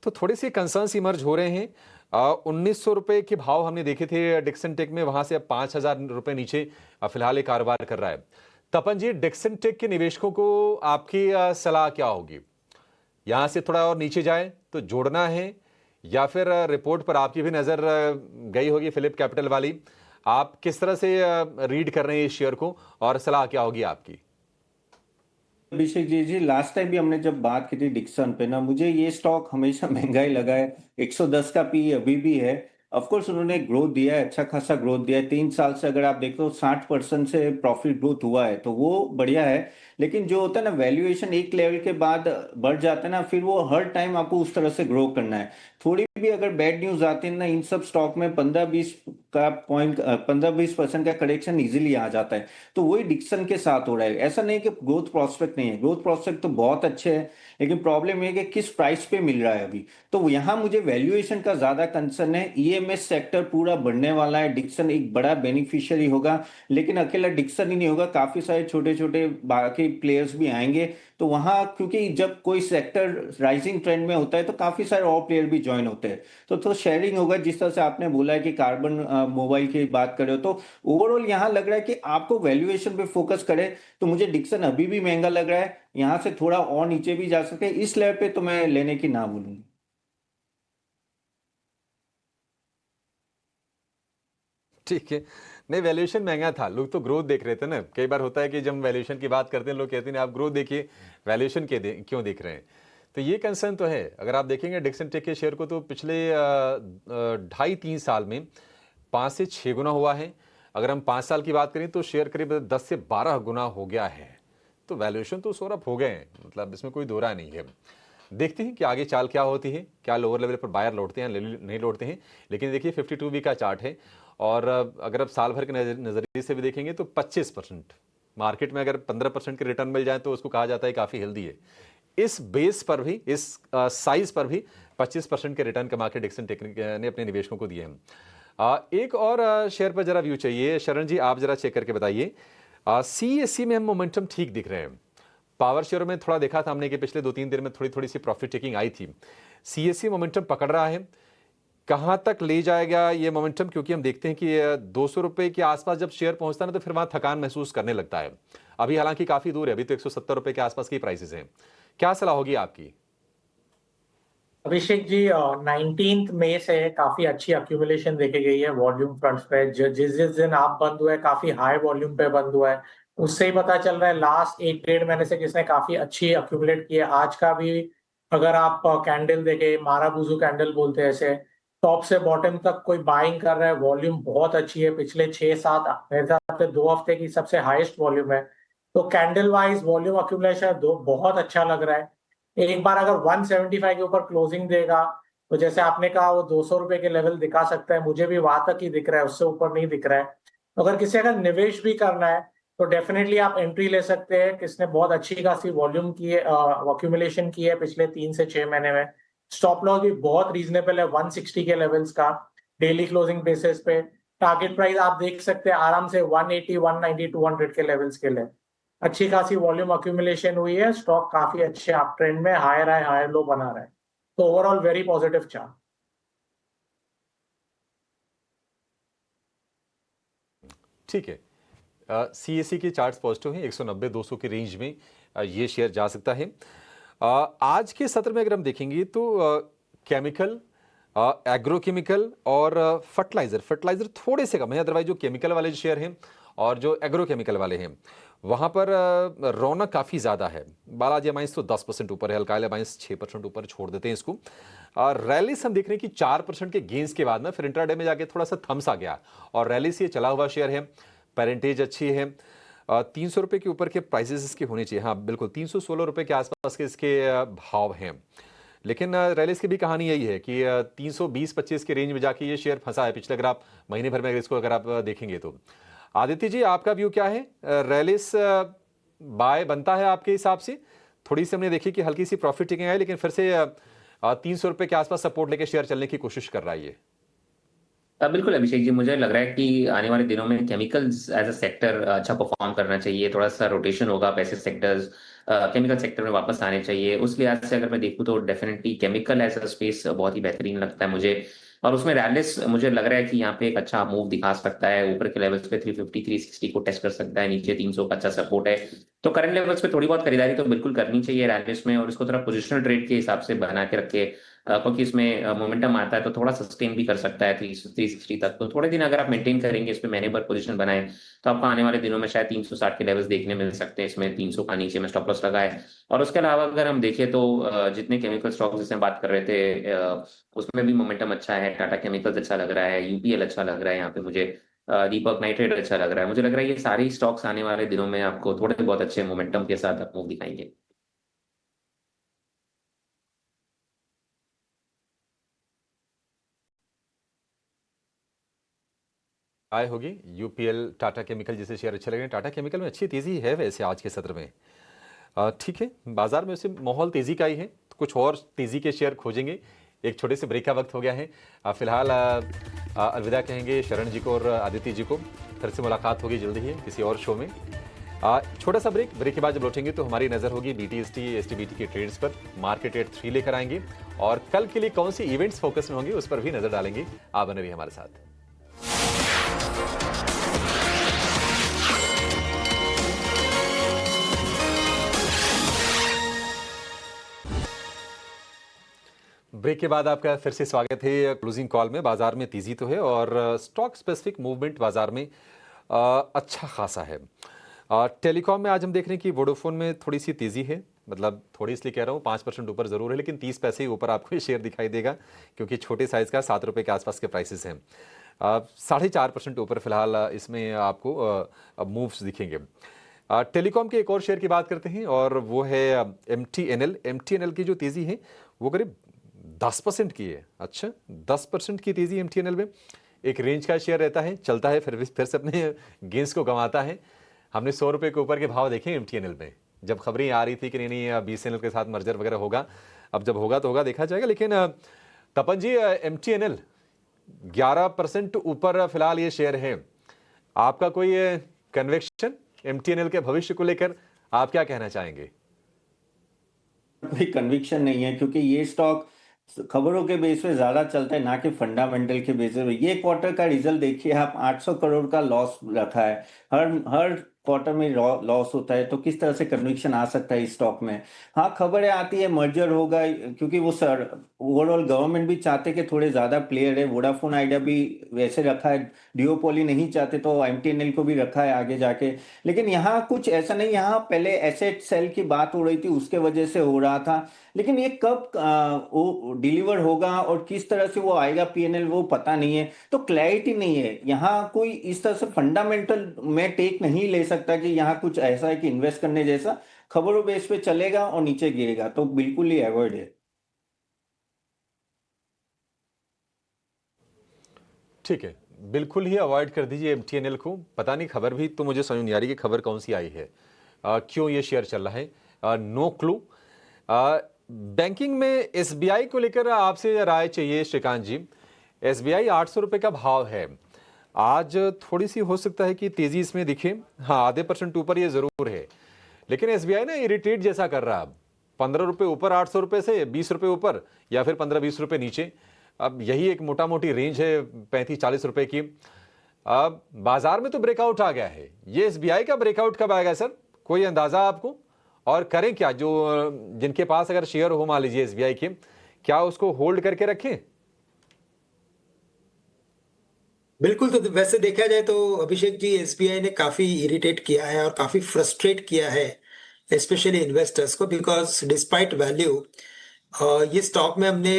तो थोड़े से कंसर्न्स इमर्ज हो रहे हैं। 1900 रुपये के भाव हमने देखे थे डिक्सन टेक में, वहां से अब 5000 रुपये नीचे फिलहाल ये कारोबार कर रहा है। तपन जी, डिक्सन टेक के निवेशकों को आपकी सलाह क्या होगी? यहां से थोड़ा और नीचे जाए तो जोड़ना है, या फिर रिपोर्ट पर आपकी भी नजर गई होगी फिलिप कैपिटल वाली, आप किस तरह से रीड कर रहे हैं इस शेयर को और सलाह क्या होगी आपकी? अभिषेक जी, लास्ट टाइम भी हमने जब बात की थी डिक्सन पे ना, मुझे ये स्टॉक हमेशा महंगा ही लगा है। 110 का पी अभी भी है। ऑफ कोर्स उन्होंने ग्रोथ दिया है, अच्छा खासा ग्रोथ दिया है। 3 साल से अगर आप देखो 60% से प्रॉफिट ग्रोथ हुआ है, तो वो बढ़िया है। लेकिन जो होता है ना, वैल्यूएशन एक लेवल के बाद बढ़ जाता है ना, फिर वो हर टाइम आपको उस तरह से ग्रो करना है। थोड़ी भी अगर बैड न्यूज आती है ना, इन सब स्टॉक में 15-20% का करेक्शन इजीली आ जाता है। तो वही डिक्सन के साथ हो रहा है। ऐसा नहीं कि ग्रोथ प्रोस्पेक्ट नहीं है, ग्रोथ प्रोस्पेक्ट तो बहुत अच्छे है, लेकिन प्रॉब्लम ये कि किस प्राइस पे मिल रहा है अभी। तो यहाँ मुझे वैल्यूएशन का ज्यादा कंसर्न है। ईएमएस सेक्टर पूरा बढ़ने वाला है, डिक्सन एक बड़ा बेनिफिशियरी होगा, लेकिन अकेला डिक्सन ही नहीं होगा, काफी सारे छोटे छोटे बाकी प्लेयर्स भी आएंगे। तो वहां क्योंकि जब कोई सेक्टर राइजिंग ट्रेंड में होता है तो काफी सारे और प्लेयर भी ज्वाइन होते हैं, तो शेयरिंग होगा। जिस तरह से आपने बोला है कि कार्बन मोबाइल की बात करें, तो ओवरऑल यहाँ लग रहा है कि आपको वैल्यूएशन पे फोकस करें। तो मुझे डिक्सन अभी भी महंगा लग रहा है, यहाँ से थोड़ा और नीचे भी जा सकते हैं। इस लेवल पे तो मैं लेने की ना बोलूंगी। ठीक है, नहीं वैल्यूएशन महंगा था, लोग तो ग्रोथ देख रहे थे ना। कई बार होता है कि जब वैल्यूएशन की बात करते हैं लोग कहते हैं आप ग्रोथ देखिए, वैल्यूएशन क्यों देख रहे हैं? तो ये कंसर्न तो है। अगर आप देखेंगे डिक्सन टेक के शेयर को, तो पिछले 2.5-3 साल में 5 से 6 गुना हुआ है। अगर हम 5 साल की बात करें तो शेयर करीब 10 से 12 गुना हो गया है। तो वैल्यूएशन तो सोरअप हो गए हैं, मतलब इसमें कोई दो राय नहीं है। देखते हैं कि आगे चाल क्या होती है, क्या लोअर लेवल पर बायर लौटते हैं नहीं लौटते हैं। लेकिन देखिए 52 वीक का चार्ट है और अगर आप साल भर के नज़रिए से भी देखेंगे तो 25%, मार्केट में अगर 15% के रिटर्न मिल जाए तो उसको कहा जाता है काफ़ी हेल्दी है। इस बेस पर भी, इस साइज पर भी 25% के रिटर्न का मार्केट डिक्सन टेक्निक ने अपने निवेशकों को दिए हैं। एक और शेयर पर जरा व्यू चाहिए, शरण जी आप जरा चेक करके बताइए। CSE में हम मोमेंटम ठीक दिख रहे हैं। पावर शेयर में थोड़ा देखा था हमने कि पिछले 2-3 दिन में थोड़ी सी प्रॉफिट टेकिंग आई थी। CSE मोमेंटम पकड़ रहा है, कहां तक ले जाएगा ये मोमेंटम, क्योंकि हम देखते हैं कि 200 रुपए के आसपास जब शेयर पहुंचता है ना तो फिर वहां थकान महसूस करने लगता है। अभी हालांकि काफी दूर है, अभी तो 170 रुपए के आसपास की प्राइसेस हैं। क्या सलाह होगी आपकी? अभिषेक जी, 19 मई से काफी अच्छी अक्यूमुलेशन देखी गई है वॉल्यूम फ्रंट पे। जिस दिन आप बंद हुए काफी हाई वॉल्यूम पे बंद हुआ है, उससे ही पता चल रहा है लास्ट 1-1.5 महीने से किसने काफी अच्छी अक्यूमुलेट की है। आज का भी अगर आप कैंडल देखे, माराबुजू कैंडल बोलते हैं ऐसे, टॉप से बॉटम तक कोई बाइंग कर रहा है, वॉल्यूम बहुत अच्छी है। पिछले 6-7 मेरे हिसाब से 2 हफ्ते की सबसे हाईएस्ट वॉल्यूम है। तो कैंडल वाइज वॉल्यूम अक्यूमुलेशन बहुत अच्छा लग रहा है। एक बार अगर 175 के ऊपर क्लोजिंग देगा तो जैसे आपने कहा वो 200 रुपए के लेवल दिखा सकता है, मुझे भी वहां तक ही दिख रहा है, उससे ऊपर नहीं दिख रहा है। तो अगर किसी अगर निवेश भी करना है तो डेफिनेटली आप एंट्री ले सकते हैं। किसने बहुत अच्छी खासी वॉल्यूम की है, अक्यूमुलेशन की है पिछले 3 से 6 महीने में। स्टॉप लॉस भी बहुत रीजनेबल है 160 के लेवल्स का डेली क्लोजिंग बेसिस पे। टारगेट प्राइस आप देख सकते हैं आराम से 180, 190, 200 के लेवल्स के लिए। अच्छी खासी वॉल्यूम अक्यूमुलेशन हुई है, स्टॉक काफी अच्छे अप ट्रेंड में हायर हाई हायर लो बना रहा है। तो ओवरऑल वेरी पॉजिटिव चार्ट। ठीक है, CSE के चार्ट्स पॉजिटिव हैं, 190-200 के रेंज में ये शेयर जा सकता है। आज के सत्र में अगर हम देखेंगे तो केमिकल, एग्रोकेमिकल और फर्टिलाइजर थोड़े से कम है। अदरवाइज जो केमिकल वाले शेयर हैं और जो एग्रोकेमिकल वाले हैं वहाँ पर रौनक काफ़ी ज़्यादा है। बालाजी अमाइंस तो 10% ऊपर है, अल्काइल अमाइंस 6% ऊपर, छोड़ देते हैं इसको। रैलिस हम देख रहे हैं कि 4% के गेंस के बाद ना फिर इंट्राडे में जाके थोड़ा सा थम्स आ गया और रैलिस ये चला हुआ शेयर है, पेरेंटेज अच्छी है। 300 रुपये के ऊपर के प्राइसेस इसके होने चाहिए। हाँ बिल्कुल, 316 रुपये के आसपास के इसके भाव हैं। लेकिन रैलिस की भी कहानी यही है कि 320-25 के रेंज में जाके ये शेयर फंसा है पिछले, अगर आप महीने भर में इसको अगर आप देखेंगे तो। आदित्य जी आपका व्यू क्या है? रैलिस बाय बनता है आपके हिसाब से? थोड़ी सी हमने देखी कि हल्की सी प्रॉफिट टेकिंग है, लेकिन फिर से 300 रुपये के आसपास सपोर्ट लेके शेयर चलने की कोशिश कर रहा है ये। बिल्कुल अभिषेक जी, मुझे लग रहा है कि आने वाले दिनों में केमिकल्स एज अ सेक्टर अच्छा परफॉर्म करना चाहिए। थोड़ा सा रोटेशन होगा, पैसे सेक्टर्स केमिकल सेक्टर में वापस आने चाहिए। उस लिहाज से अगर मैं देखूँ तो definitely chemical as a space बहुत ही बेहतरीन लगता है मुझे। और उसमें रैलिस मुझे लग रहा है कि यहाँ पे एक अच्छा मूव दिखा सकता है। ऊपर के लेवल्स पे 350 360 को टेस्ट कर सकता है, नीचे 300 का अच्छा सपोर्ट है। तो करंट लेवल्स पे थोड़ी बहुत खरीदारी तो बिल्कुल करनी चाहिए रैलिस में, और इसको थोड़ा पोजिशनल ट्रेड के हिसाब से बना के रखे, क्योंकि इसमें मोमेंटम आता है तो थोड़ा सस्टेन भी कर सकता है 360 तक। तो थोड़े दिन अगर आप मेंटेन करेंगे, इस पे मैंने पर पोजीशन बनाए, तो आपको आने वाले दिनों में शायद 360 के लेवल्स देखने मिल सकते हैं। इसमें 300 का नीचे में स्टॉप लॉस लगा है। और उसके अलावा अगर हम देखें तो जितने केमिकल स्टॉक्स जिसमें बात कर रहे थे उसमें भी मोमेंटम अच्छा है। टाटा केमिकल्स अच्छा लग रहा है, यूपीएल अच्छा लग रहा है यहाँ पे मुझे, दीपक नाइट्रेट अच्छा लग रहा है। मुझे लग रहा है ये सारे स्टॉक्स आने वाले दिनों में आपको थोड़े बहुत अच्छे मोमेंटम के साथ मूव दिखाएंगे। आए होगी यूपीएल, टाटा केमिकल जैसे शेयर अच्छे लग रहे हैं। टाटा केमिकल में अच्छी तेजी है वैसे आज के सत्र में। ठीक है, बाजार में वैसे माहौल तेजी का ही है, तो कुछ और तेजी के शेयर खोजेंगे। एक छोटे से ब्रेक का वक्त हो गया है। फिलहाल अलविदा कहेंगे शरण जी को और आदित्य जी को। फिर से मुलाकात होगी जल्दी ही किसी और शो में। छोटा सा ब्रेक के बाद जब लौटेंगे तो हमारी नजर होगी BTST STBT के ट्रेड्स पर। मार्केट रेट 3 लेकर आएंगे और कल के लिए कौन सी इवेंट्स फोकस में होंगे उस पर भी नजर डालेंगे। आप बने रहिए हमारे साथ। ब्रेक के बाद आपका फिर से स्वागत है क्लोजिंग कॉल में। बाजार में तेजी तो है और स्टॉक स्पेसिफिक मूवमेंट बाजार में अच्छा खासा है। टेलीकॉम में आज हम देख रहे हैं कि वोडाफोन में थोड़ी सी तेजी है, मतलब थोड़ी इसलिए कह रहा हूँ 5% ऊपर जरूर है, लेकिन 30 पैसे ही ऊपर आपको ये शेयर दिखाई देगा क्योंकि छोटे साइज का 7 रुपये के आसपास के प्राइसेस हैं। 4.5% ऊपर फिलहाल इसमें आपको मूव्स दिखेंगे। टेलीकॉम के एक और शेयर की बात करते हैं और वो है MTNL। MTNL की जो तेजी है वो करीब 10% की है। अच्छा, 10% की तेजी MTNL में। एक रेंज का शेयर रहता है, चलता है, फिर से अपने गेंस को गंवाता है। हमने 100 रुपये के ऊपर के भाव देखे MTNL में, जब खबरें आ रही थी कि नहीं BSNL के साथ मर्जर वगैरह होगा। अब जब होगा तो होगा, देखा जाएगा। लेकिन तपन जी, MTNL 11% ऊपर फिलहाल ये शेयर है। आपका कोई कन्विक्शन MTNL के भविष्य को लेकर, आप क्या कहना चाहेंगे? कोई कन्विक्शन नहीं है, क्योंकि ये स्टॉक खबरों के बेस पे ज्यादा चलता है, ना कि फंडामेंटल के बेस पे। ये क्वार्टर का रिजल्ट देखिए आप, 800 करोड़ का लॉस रखा है। हर क्वार्टर में लॉस होता है, तो किस तरह से कन्विक्शन आ सकता है इस स्टॉक में? हाँ, खबरें आती है मर्जर होगा, क्योंकि वो ओवरऑल गवर्नमेंट भी चाहते कि थोड़े ज्यादा प्लेयर है। वोडाफोन आइडिया भी वैसे रखा है, डिओपोली नहीं चाहते तो MTNL को भी रखा है आगे जाके। लेकिन यहाँ कुछ ऐसा नहीं, यहाँ पहले एसेट सेल की बात हो रही थी, उसके वजह से हो रहा था। लेकिन ये कब वो डिलीवर होगा और किस तरह से वो आएगा PNL, वो पता नहीं है। तो क्लैरिटी नहीं है यहाँ। कोई इस तरह से फंडामेंटल में टेक नहीं ले सकता कि यहाँ कुछ ऐसा है कि इन्वेस्ट करने जैसा। खबरों बेस पे चलेगा और नीचे गिरेगा, तो बिल्कुल ही अवॉइड है। ठीक है, बिल्कुल ही अवॉइड कर दीजिए MTNL को। पता नहीं, खबर भी तो मुझे समझ नहीं आ रही कि खबर कौन सी आई है, क्यों ये शेयर चल रहा है, नो क्लू। बैंकिंग में SBI को लेकर आपसे राय चाहिए श्रीकांत जी। SBI 800 रुपये का भाव है आज, थोड़ी सी हो सकता है कि तेजी इसमें दिखे। हाँ, आधे % ऊपर ये जरूर है, लेकिन SBI ना इरिटेट जैसा कर रहा है। 15 रुपये ऊपर 800 रुपये से, 20 रुपये ऊपर या फिर 15-20 रुपये नीचे। अब यही एक मोटा मोटी रेंज है 35-40 रुपए की। अब बाजार में तो ब्रेकआउट आ गया है, ये SBI का ब्रेकआउट कब आएगा सर, कोई अंदाजा आपको? और करें क्या, जो जिनके पास अगर शेयर हो मान लीजिए SBI के, क्या उसको होल्ड करके रखें? बिल्कुल। तो वैसे देखा जाए तो अभिषेक जी, SBI ने काफी इरिटेट किया है और काफी फ्रस्ट्रेट किया है स्पेशली इन्वेस्टर्स को, बिकॉज डिस्पाइट वैल्यू ये स्टॉक में हमने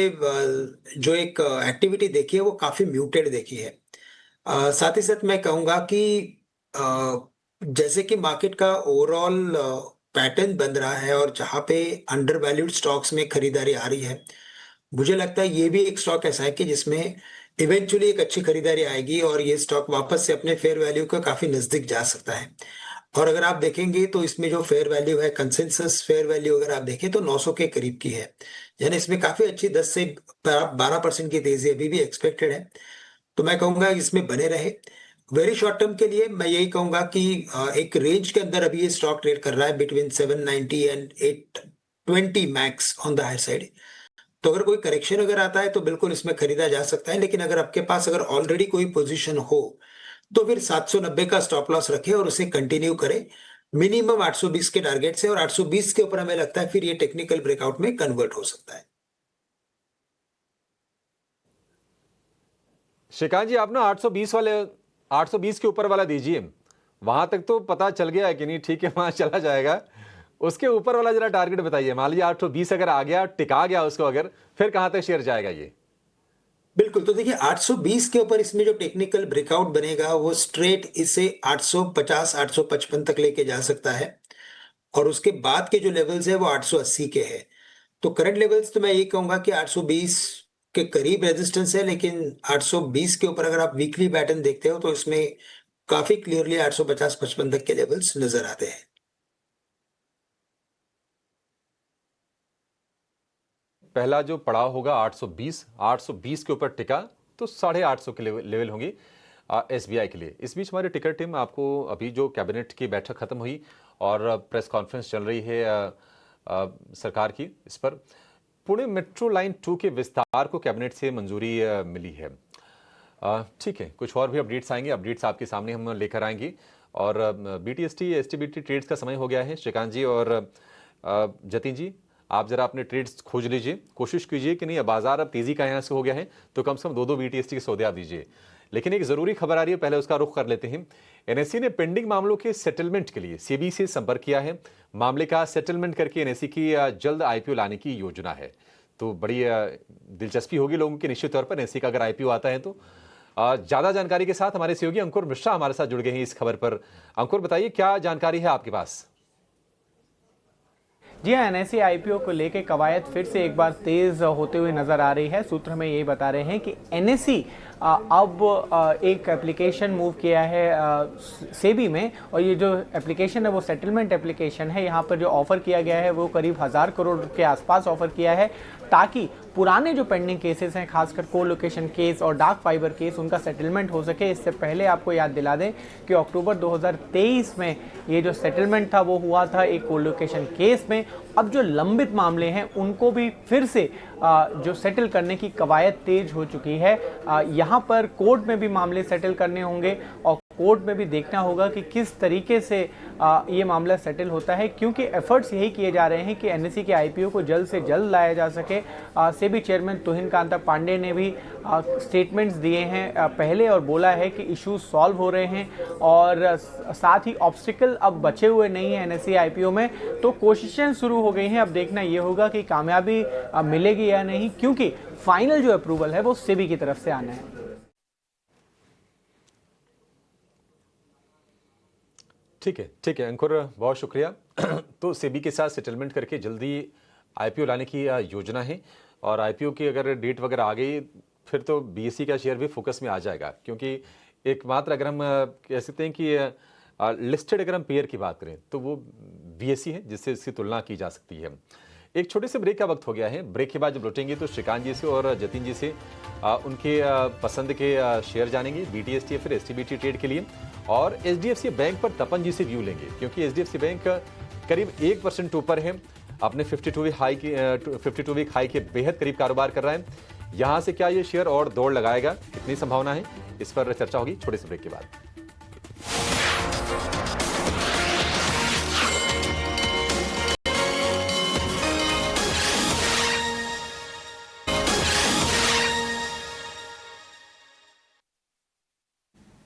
जो एक एक्टिविटी देखी है वो काफी म्यूटेड देखी है। साथ ही साथ मैं कहूंगा कि जैसे कि मार्केट का ओवरऑल पैटर्न बन रहा है और जहां पे अंडर वैल्यूड स्टॉक्स में खरीदारी आ रही है, मुझे लगता है ये भी एक स्टॉक ऐसा है कि जिसमें इवेंचुअली एक अच्छी खरीदारी आएगी और ये स्टॉक वापस से अपने फेयर वैल्यू के काफी नजदीक जा सकता है। और अगर आप देखेंगे तो इसमें जो फेयर वैल्यू है, कंसेंसस फेयर वैल्यू अगर आप देखें तो 900 के करीब की है, यानी इसमें काफी अच्छी 10 से 12% की तेजी अभी भी एक्सपेक्टेड है। तो मैं कहूंगा इसमें बने रहे। वेरी शॉर्ट टर्म के लिए मैं यही कहूंगा कि एक रेंज के अंदर अभी ये स्टॉक ट्रेड कर रहा है between 790 and 820 max on the higher side. तो अगर कोई करेक्शन अगर आता है तो बिल्कुल इसमें खरीदा जा सकता है, लेकिन अगर आपके पास अगर ऑलरेडी कोई पोजीशन हो तो फिर 790 का स्टॉप लॉस रखें और उसे कंटिन्यू करें। मिनिमम 820 के टारगेट से, और 820 के ऊपर हमें लगता है फिर ये टेक्निकल ब्रेकआउट में कन्वर्ट हो सकता है। श्रीकांत जी, आप ना 820 के ऊपर वाला दीजिए, वहां तक तो पता चल गया है कि नहीं, ठीक है, वहां चला जाएगा। उसके ऊपर वाला जरा टारगेट बताइए। मान लीजिए 820 अगर आ गया, टिका गया उसको, अगर फिर कहां तक शेयर जाएगा ये? बिल्कुल। तो देखिए 820 के ऊपर इसमें जो टेक्निकल ब्रेकआउट बनेगा वो स्ट्रेट इसे 850 855 तक लेके जा सकता है, और उसके बाद के जो लेवल्स है वो 880 के हैं। तो करंट लेवल्स तो मैं ये कहूंगा कि 820 के करीब रेजिस्टेंस है, लेकिन 820 के ऊपर अगर आप वीकली पैटर्न देखते हो तो इसमें काफी क्लियरली 850-55 तक के लेवल्स नजर आते हैं। पहला जो पड़ाव होगा 820 के ऊपर टिका तो 850 के लेवल होंगी SBI के लिए। इस बीच हमारी टिकर टीम आपको अभी जो कैबिनेट की बैठक खत्म हुई और प्रेस कॉन्फ्रेंस चल रही है सरकार की, इस पर पुणे मेट्रो लाइन 2 के विस्तार को कैबिनेट से मंजूरी मिली है। ठीक है, कुछ और भी अपडेट्स आएंगे, अपडेट्स आपके सामने हम लेकर आएंगे। और BTST STBT ट्रेड्स का समय हो गया है। श्रीकांत जी और जतिन जी, आप जरा अपने ट्रेड्स खोज लीजिए, कोशिश कीजिए कि नहीं, बाजार अब तेजी का यहाँ से हो गया है तो कम से कम 2 BTST के सौदे आप दीजिए। लेकिन एक जरूरी खबर आ रही है, पहले उसका रुख कर लेते हैं। NSE ने पेंडिंग मामलों के सेटलमेंट के लिए SEBI से संपर्क किया है। मामले का सेटलमेंट करके NSE की जल्द IPO लाने की योजना है। तो बड़ी दिलचस्पी होगी लोगों की निश्चित तौर पर NSE का अगर IPO आता है तो। ज्यादा जानकारी के साथ हमारे सहयोगी अंकुर मिश्रा हमारे साथ जुड़ गए हैं इस खबर पर। अंकुर, बताइए क्या जानकारी है आपके पास? जी हाँ, एनएसई आईपीओ को लेकर कवायद फिर से एक बार तेज होते हुए नजर आ रही है। सूत्र हमें यही बता रहे हैं कि एनएसई अब एक एप्लीकेशन मूव किया है सेबी में, और ये जो एप्लीकेशन है वो सेटलमेंट एप्लीकेशन है। यहाँ पर जो ऑफर किया गया है वो करीब 1000 करोड़ के आसपास ऑफर किया है, ताकि पुराने जो पेंडिंग केसेस हैं, खासकर कोलोकेशन केस और डार्क फाइबर केस, उनका सेटलमेंट हो सके। इससे पहले आपको याद दिला दें कि अक्टूबर 2023 में ये जो सेटलमेंट था वो हुआ था एक कोलोकेशन केस में। अब जो लंबित मामले हैं उनको भी फिर से जो सेटल करने की कवायद तेज हो चुकी है। यहाँ पर कोर्ट में भी मामले सेटल करने होंगे और कोर्ट में भी देखना होगा कि किस तरीके से ये मामला सेटल होता है, क्योंकि एफर्ट्स यही किए जा रहे हैं कि एनएसई के आईपीओ को जल्द से जल्द लाया जा सके। सेबी चेयरमैन तुहिन कांता पांडे ने भी स्टेटमेंट्स दिए हैं पहले और बोला है कि इश्यूज सॉल्व हो रहे हैं और साथ ही ऑब्स्टिकल अब बचे हुए नहीं है एनएसई आईपीओ में। तो कोशिशें शुरू हो गई हैं, अब देखना ये होगा कि कामयाबी मिलेगी या नहीं, क्योंकि फाइनल जो अप्रूवल है वो सेबी की तरफ से आना है। ठीक है अंकुर, बहुत शुक्रिया। तो सेबी के साथ सेटलमेंट करके जल्दी आईपीओ लाने की योजना है, और आईपीओ की अगर डेट वगैरह आ गई फिर तो बीएसई का शेयर भी फोकस में आ जाएगा, क्योंकि एकमात्र अगर हम कह सकते हैं कि लिस्टेड अगर हम पेयर की बात करें तो वो बीएसई है जिससे इसकी तुलना की जा सकती है। एक छोटे से ब्रेक का वक्त हो गया है। ब्रेक के बाद जब लौटेंगे तो श्रीकांत जी से और जतिन जी से उनके पसंद के शेयर जानेंगे, बीटीएसटी या फिर एसटीबीटी ट्रेड के लिए, और एचडीएफसी बैंक पर तपन जी से व्यू लेंगे, क्योंकि एचडीएफसी बैंक करीब 1% ऊपर है, अपने 52 वीक हाई के बेहद करीब कारोबार कर रहा है। यहां से क्या ये शेयर और दौड़ लगाएगा, कितनी संभावना है, इस पर चर्चा होगी छोटे से ब्रेक के बाद।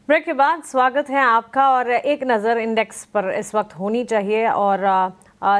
ब्रेक के बाद स्वागत है आपका, और एक नज़र इंडेक्स पर इस वक्त होनी चाहिए। और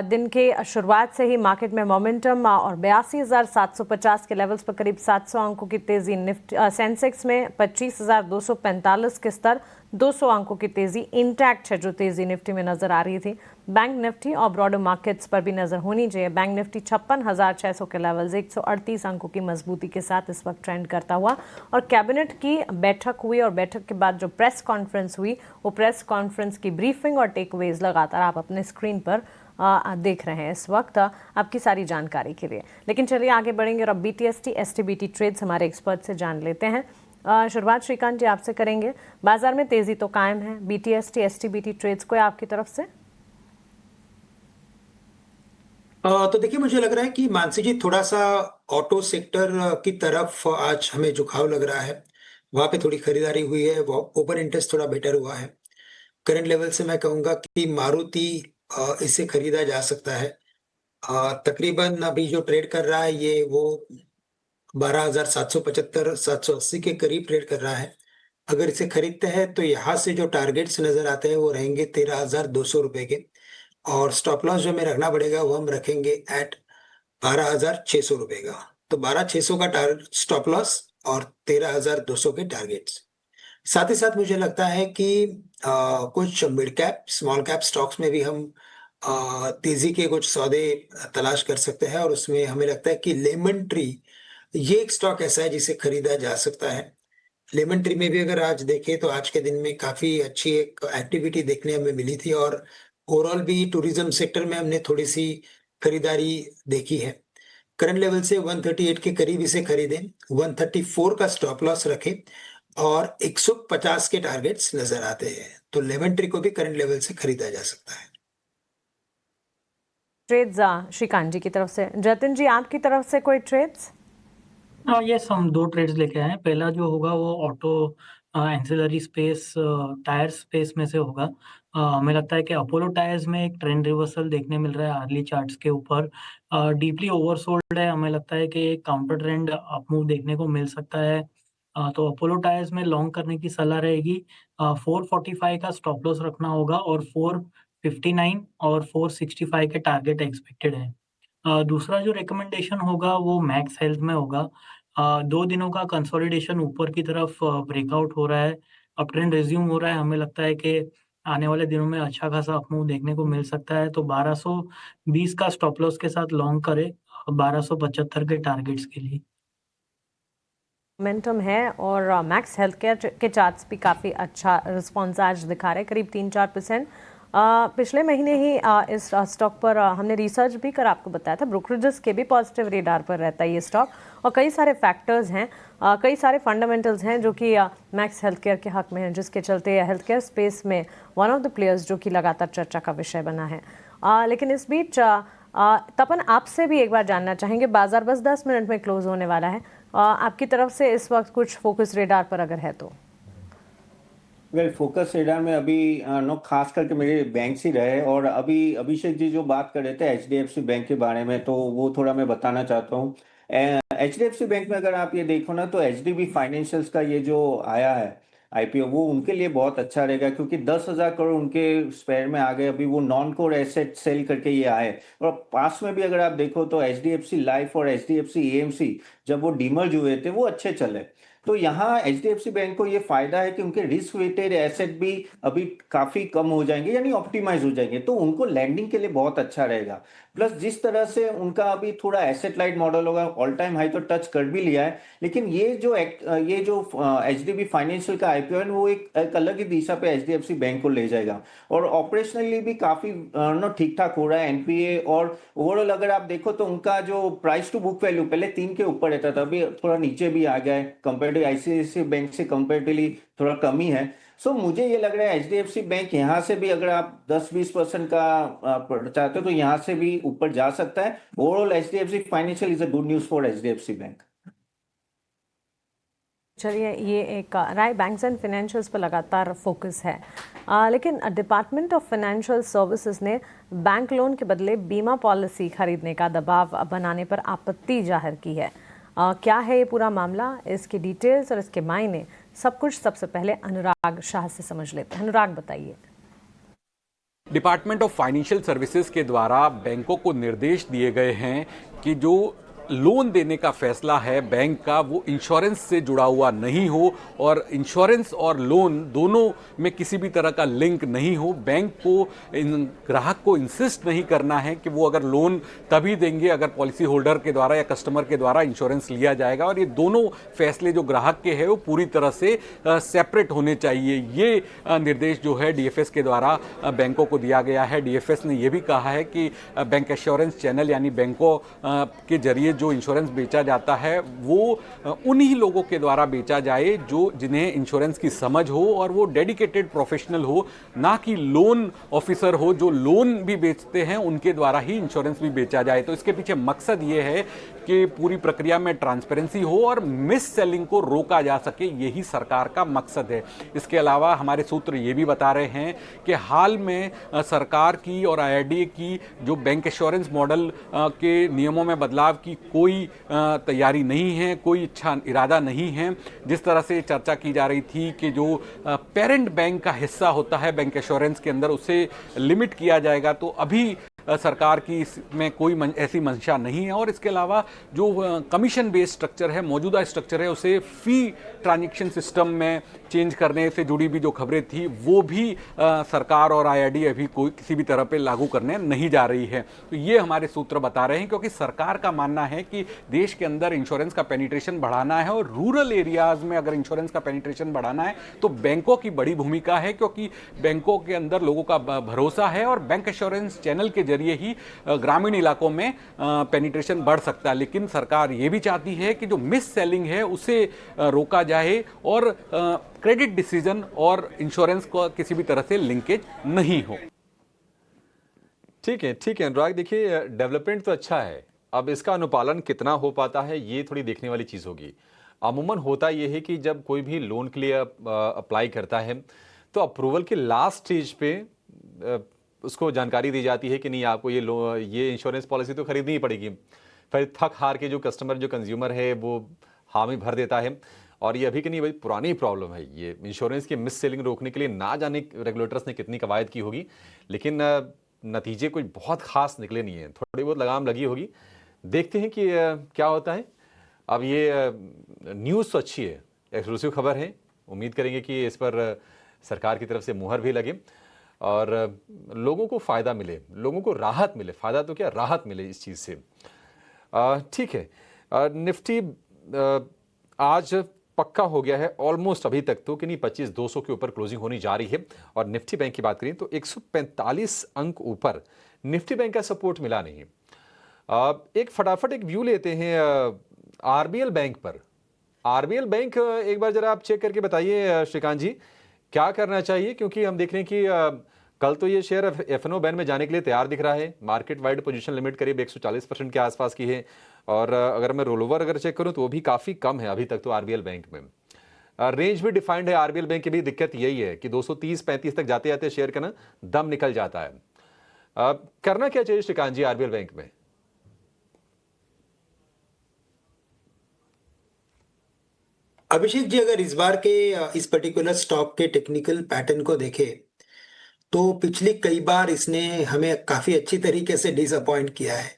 दिन के शुरुआत से ही मार्केट में मोमेंटम और 82,750 के लेवल्स पर करीब 700 अंकों की तेजी। सेंसेक्स में 25,245 के स्तर, 200 अंकों की तेजी इंटैक्ट है जो तेजी निफ्टी में नजर आ रही थी। बैंक निफ्टी और ब्रॉडर मार्केट्स पर भी नजर होनी चाहिए। बैंक निफ्टी 56,600 के लेवल्स, 138 अंकों की मजबूती के साथ इस वक्त ट्रेंड करता हुआ। और कैबिनेट की बैठक हुई और बैठक के बाद जो प्रेस कॉन्फ्रेंस हुई, वो प्रेस कॉन्फ्रेंस की ब्रीफिंग और टेकअवेज लगातार आप अपने स्क्रीन पर देख रहे हैं इस वक्त आपकी सारी जानकारी के लिए। लेकिन चलिए आगे बढ़ेंगे और अब बीटीएसटी एसटीबीटी ट्रेड्स हमारे एक्सपर्ट से जान लेते हैं। शुरुआत श्रीकांत जी आपसे करेंगे। बाजार में तेजी तो कायम है, बीटीएसटी एसटीबीटी ट्रेड्स को आपकी तरफ से? तो देखिए, मुझे लग रहा है कि मानसी जी थोड़ा सा ऑटो सेक्टर की तरफ आज हमें झुकाव लग रहा है। वहां पे थोड़ी खरीदारी हुई है, ओपन इंटरेस्ट थोड़ा बेटर हुआ है। करंट लेवल से मैं कहूंगा कि मारुति इसे खरीदा जा सकता है। तकरीबन अभी जो ट्रेड कर रहा है ये वो 12,775-780 के करीब ट्रेड कर रहा है। अगर इसे खरीदते हैं तो यहाँ से जो टारगेट्स नजर आते हैं वो रहेंगे 13,200 रुपए के, और स्टॉप लॉस जो हमें रखना पड़ेगा वो हम रखेंगे एट 12,600 रुपए का। तो 12,600 का स्टॉप लॉस और 13,200 के टारगेट्स। साथ ही साथ मुझे लगता है कि कुछ mid cap small cap stocks में भी हम तेजी के कुछ सौदे तलाश कर सकते हैं, और उसमें हमें लगता है कि लेमन ट्री ये एक स्टॉक ऐसा है जिसे खरीदा जा सकता है। लेमन ट्री में भी अगर आज देखें तो आज के दिन में काफी अच्छी एक एक्टिविटी देखने हमें मिली थी, और ओवरऑल भी टूरिज्म सेक्टर में हमने थोड़ी सी खरीदारी देखी है। करंट लेवल से 138 के करीब इसे खरीदें, 134 का स्टॉप लॉस रखें, और 150 के टारगेट्स नजर आते हैं। तो लेमन ट्री को भी करंट लेवल से खरीदा जा सकता है। ट्रेड्स श्रीकांत जी की तरफ से। जतिन जी आपकी तरफ से कोई ट्रेड्स? यस, हम 2 ट्रेड्स लेके आए हैं। पहला जो होगा वो auto ancillary space tyre space में से होगा। हमें लगता है कि अपोलो टायर्स में एक ट्रेंड रिवर्सल देखने मिल रहा है अर्ली चार्ट्स के ऊपर। डीपली ओवरसोल्ड है, हमें लगता है कि एक काउंटर ट्रेंड अपमूव देखने को मिल सकता है। तो अपोलो टायर्स में लॉन्ग करने की सलाह रहेगी। 445 का स्टॉप लॉस रखना होगा, और 459 और 465 के टारगेट एक्सपेक्टेड है। दूसरा जो रिकमेंडेशन होगा वो मैक्स हेल्थ में होगा। 2 दिनों का कंसोलिडेशन ऊपर की तरफ ब्रेकआउट हो रहा है, अप ट्रेंड रिज्यूम हो रहा है। हमें लगता है कि आने वाले दिनों में अच्छा खासा अप मूव देखने को मिल सकता है, तो 1220 का स्टॉप लॉस के साथ लॉन्ग करें 1275 के टारगेट्स के लिए। मोमेंटम है और मैक्स हेल्थ केयर के चार्ट्स भी काफ़ी अच्छा रिस्पॉन्स आज दिखा रहे हैं, करीब 3-4%। पिछले महीने ही इस स्टॉक पर हमने रिसर्च भी कर आपको बताया था, ब्रोकरेजेस के भी पॉजिटिव रेडार पर रहता है ये स्टॉक, और कई सारे फैक्टर्स हैं, कई सारे फंडामेंटल्स हैं जो कि मैक्स हेल्थ केयर के हक में हैं, जिसके चलते हेल्थ केयर स्पेस में वन ऑफ द प्लेयर्स जो कि लगातार चर्चा का विषय बना है। लेकिन इस बीच तपन, आपसे भी एक बार जानना चाहेंगे, बाजार बस 10 मिनट में क्लोज होने वाला है, आपकी तरफ से इस वक्त कुछ फोकस रेडार पर अगर है तो? वेल, फोकस रेडार में अभी नो खास करके मेरे बैंक ही रहे, और अभी अभिषेक जी जो बात कर रहे थे HDFC बैंक के बारे में, तो वो थोड़ा मैं बताना चाहता हूँ। HDFC बैंक में अगर आप ये देखो ना, तो HDB फाइनेंशियल्स का ये जो आया है IPO, वो उनके लिए बहुत अच्छा रहेगा, क्योंकि 10,000 करोड़ उनके स्पेयर में आ गए। अभी वो नॉन कोर एसेट सेल करके ये आए, और पास में भी अगर आप देखो तो HDFC लाइफ और HDFC AMC जब वो डीमर्ज हुए थे वो अच्छे चले। तो यहाँ HDFC बैंक को ये फायदा है कि उनके रिस्क वेटेड एसेट भी अभी काफी कम हो जाएंगे, यानी ऑप्टिमाइज हो जाएंगे, तो उनको लैंडिंग के लिए बहुत अच्छा रहेगा। प्लस जिस तरह से उनका अभी थोड़ा एसेट लाइट मॉडल होगा, ऑल टाइम हाई तो टच कर भी लिया है, लेकिन ये जो HDB फाइनेंशियल का IPO है वो एक अलग ही दिशा पे HDFC बैंक को ले जाएगा, और ऑपरेशनली भी काफी ठीक ठाक हो रहा है। NPA और ओवरऑल अगर आप देखो तो उनका जो प्राइस टू बुक वैल्यू पहले 3 के ऊपर रहता था, अभी थोड़ा नीचे भी आ गया है, कंपेरेटिव ICICI बैंक से कंपेरेटिवली थोड़ा कम ही है। सो मुझे ये लग रहा है HDFC बैंक यहाँ से भी अगर आप 10-20% का चाहते हो तो यहाँ से भी ऊपर जा सकता है। Overall HDFC financial is a good news for HDFC bank. चलिए, ये एक राय बैंक्स एंड फाइनेंशियल्स पर लगातार फोकस है, लेकिन डिपार्टमेंट ऑफ फाइनेंशियल सर्विसेज ने बैंक लोन के बदले बीमा पॉलिसी खरीदने का दबाव बनाने पर आपत्ति जाहिर की है। क्या है ये पूरा मामला, इसकी डिटेल्स और इसके मायने, सब कुछ सबसे पहले अनुराग शाह से समझ लेते हैं। अनुराग, बताइए। डिपार्टमेंट ऑफ फाइनेंशियल सर्विसेज के द्वारा बैंकों को निर्देश दिए गए हैं कि जो लोन देने का फैसला है बैंक का, वो इंश्योरेंस से जुड़ा हुआ नहीं हो, और इंश्योरेंस और लोन दोनों में किसी भी तरह का लिंक नहीं हो। बैंक को ग्राहक को इंसिस्ट नहीं करना है कि वो अगर लोन तभी देंगे अगर पॉलिसी होल्डर के द्वारा या कस्टमर के द्वारा इंश्योरेंस लिया जाएगा, और ये दोनों फैसले जो ग्राहक के हैं वो पूरी तरह से सेपरेट होने चाहिए। ये निर्देश जो है DFS के द्वारा बैंकों को दिया गया है। DFS ने यह भी कहा है कि बैंक एश्योरेंस चैनल यानी बैंकों के जरिए जो इंश्योरेंस बेचा जाता है वो उन्हीं लोगों के द्वारा बेचा जाए जो जिन्हें इंश्योरेंस की समझ हो और वो डेडिकेटेड प्रोफेशनल हो, ना कि लोन ऑफिसर हो जो लोन भी बेचते हैं उनके द्वारा ही इंश्योरेंस भी बेचा जाए। तो इसके पीछे मकसद ये है कि पूरी प्रक्रिया में ट्रांसपेरेंसी हो और मिस सेलिंग को रोका जा सके, यही सरकार का मकसद है। इसके अलावा हमारे सूत्र ये भी बता रहे हैं कि हाल में सरकार की और IRDAI की जो बैंक एश्योरेंस मॉडल के नियमों में बदलाव की कोई तैयारी नहीं है, कोई इच्छा इरादा नहीं है। जिस तरह से चर्चा की जा रही थी कि जो पेरेंट बैंक का हिस्सा होता है बैंक एश्योरेंस के अंदर उसे लिमिट किया जाएगा, तो अभी सरकार की इसमें कोई ऐसी मंशा नहीं है। और इसके अलावा जो कमीशन बेस्ड स्ट्रक्चर है, मौजूदा स्ट्रक्चर है, उसे फी ट्रांजैक्शन सिस्टम में चेंज करने से जुड़ी भी जो खबरें थी वो भी सरकार और IRDAI अभी कोई किसी भी तरह पे लागू करने नहीं जा रही है। तो ये हमारे सूत्र बता रहे हैं, क्योंकि सरकार का मानना है कि देश के अंदर इंश्योरेंस का पेनिट्रेशन बढ़ाना है और रूरल एरियाज में अगर इंश्योरेंस का पेनिट्रेशन बढ़ाना है तो बैंकों की बड़ी भूमिका है, क्योंकि बैंकों के अंदर लोगों का भरोसा है और बैंक एश्योरेंस चैनल के जरिए ही ग्रामीण इलाकों में पेनिट्रेशन बढ़ सकता है। लेकिन सरकार ये भी चाहती है कि जो मिस सेलिंग है उसे रोका जाए और क्रेडिट डिसीजन और इंश्योरेंस को किसी भी तरह से लिंकेज नहीं हो। ठीक है अनुराग, देखिए डेवलपमेंट तो अच्छा है, अब इसका अनुपालन कितना हो पाता है ये थोड़ी देखने वाली चीज़ होगी। अमूमन होता यह है कि जब कोई भी लोन के लिए अप्लाई करता है तो अप्रूवल के लास्ट स्टेज पे उसको जानकारी दी जाती है कि नहीं आपको ये इंश्योरेंस पॉलिसी तो खरीदनी ही पड़ेगी। फिर थक हार के जो कस्टमर जो कंज्यूमर है वो हामी भर देता है, और ये अभी की नहीं भाई पुरानी प्रॉब्लम है। ये इंश्योरेंस की मिस सेलिंग रोकने के लिए ना जाने रेगुलेटर्स ने कितनी कवायद की होगी, लेकिन नतीजे कोई बहुत खास निकले नहीं है। थोड़ी बहुत लगाम लगी होगी, देखते हैं कि क्या होता है। अब ये न्यूज़ तो अच्छी है, एक्सक्लूसिव खबर है, उम्मीद करेंगे कि इस पर सरकार की तरफ से मुहर भी लगे और लोगों को फ़ायदा मिले, लोगों को राहत मिले, फ़ायदा तो क्या राहत मिले इस चीज़ से। ठीक है, निफ्टी आज पक्का हो गया है ऑलमोस्ट अभी तक तो कि नहीं 25,200 के ऊपर क्लोजिंग होनी जा रही है। और निफ्टी बैंक की बात करें तो 145 अंक ऊपर निफ्टी बैंक का सपोर्ट मिला नहीं। एक फटाफट एक व्यू लेते हैं आरबीएल बैंक पर। आरबीएल बैंक एक बार जरा आप चेक करके बताइए श्रीकांत जी, क्या करना चाहिए, क्योंकि हम देख रहे हैं कि कल तो ये शेयर एफएनओ बैन में जाने के लिए तैयार दिख रहा है। मार्केट वाइड पोजीशन लिमिट करीब 140% के आसपास की है और अगर मैं रोल ओवर चेक करूं तो वो भी काफ़ी कम है अभी तक तो आरबीएल बैंक में। रेंज भी डिफाइंड है आरबीएल बैंक की भी, दिक्कत यही है कि 230-35 तक जाते जाते शेयर का ना दम निकल जाता है। करना क्या चाहिए श्रीकांत जी आरबीएल बैंक में? अभिषेक जी, अगर इस बार के इस पर्टिकुलर स्टॉक के टेक्निकल पैटर्न को देखें तो पिछली कई बार इसने हमें काफी अच्छी तरीके से डिसअपॉइंट किया है,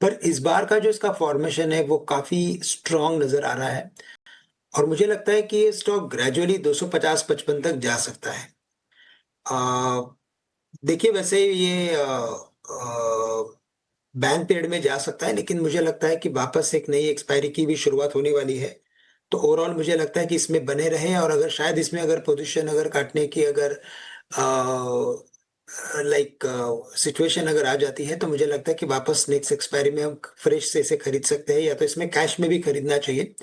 पर इस बार का जो इसका फॉर्मेशन है वो काफी स्ट्रांग नजर आ रहा है और मुझे लगता है कि ये स्टॉक ग्रेजुअली 250-55 तक जा सकता है। देखिए, वैसे ये बैन पीरियड में जा सकता है, लेकिन मुझे लगता है कि वापस एक नई एक्सपायरी की भी शुरुआत होने वाली है, तो ओवरऑल मुझे लगता है कि इसमें बने रहें और अगर शायद इसमें अगर पोजीशन अगर काटने की अगर सिचुएशन अगर आ जाती है तो मुझे लगता है कि वापस नेक्स्ट एक्सपायरी में हम फ्रेश से इसे खरीद सकते हैं, या तो इसमें कैश में भी खरीदना चाहिए।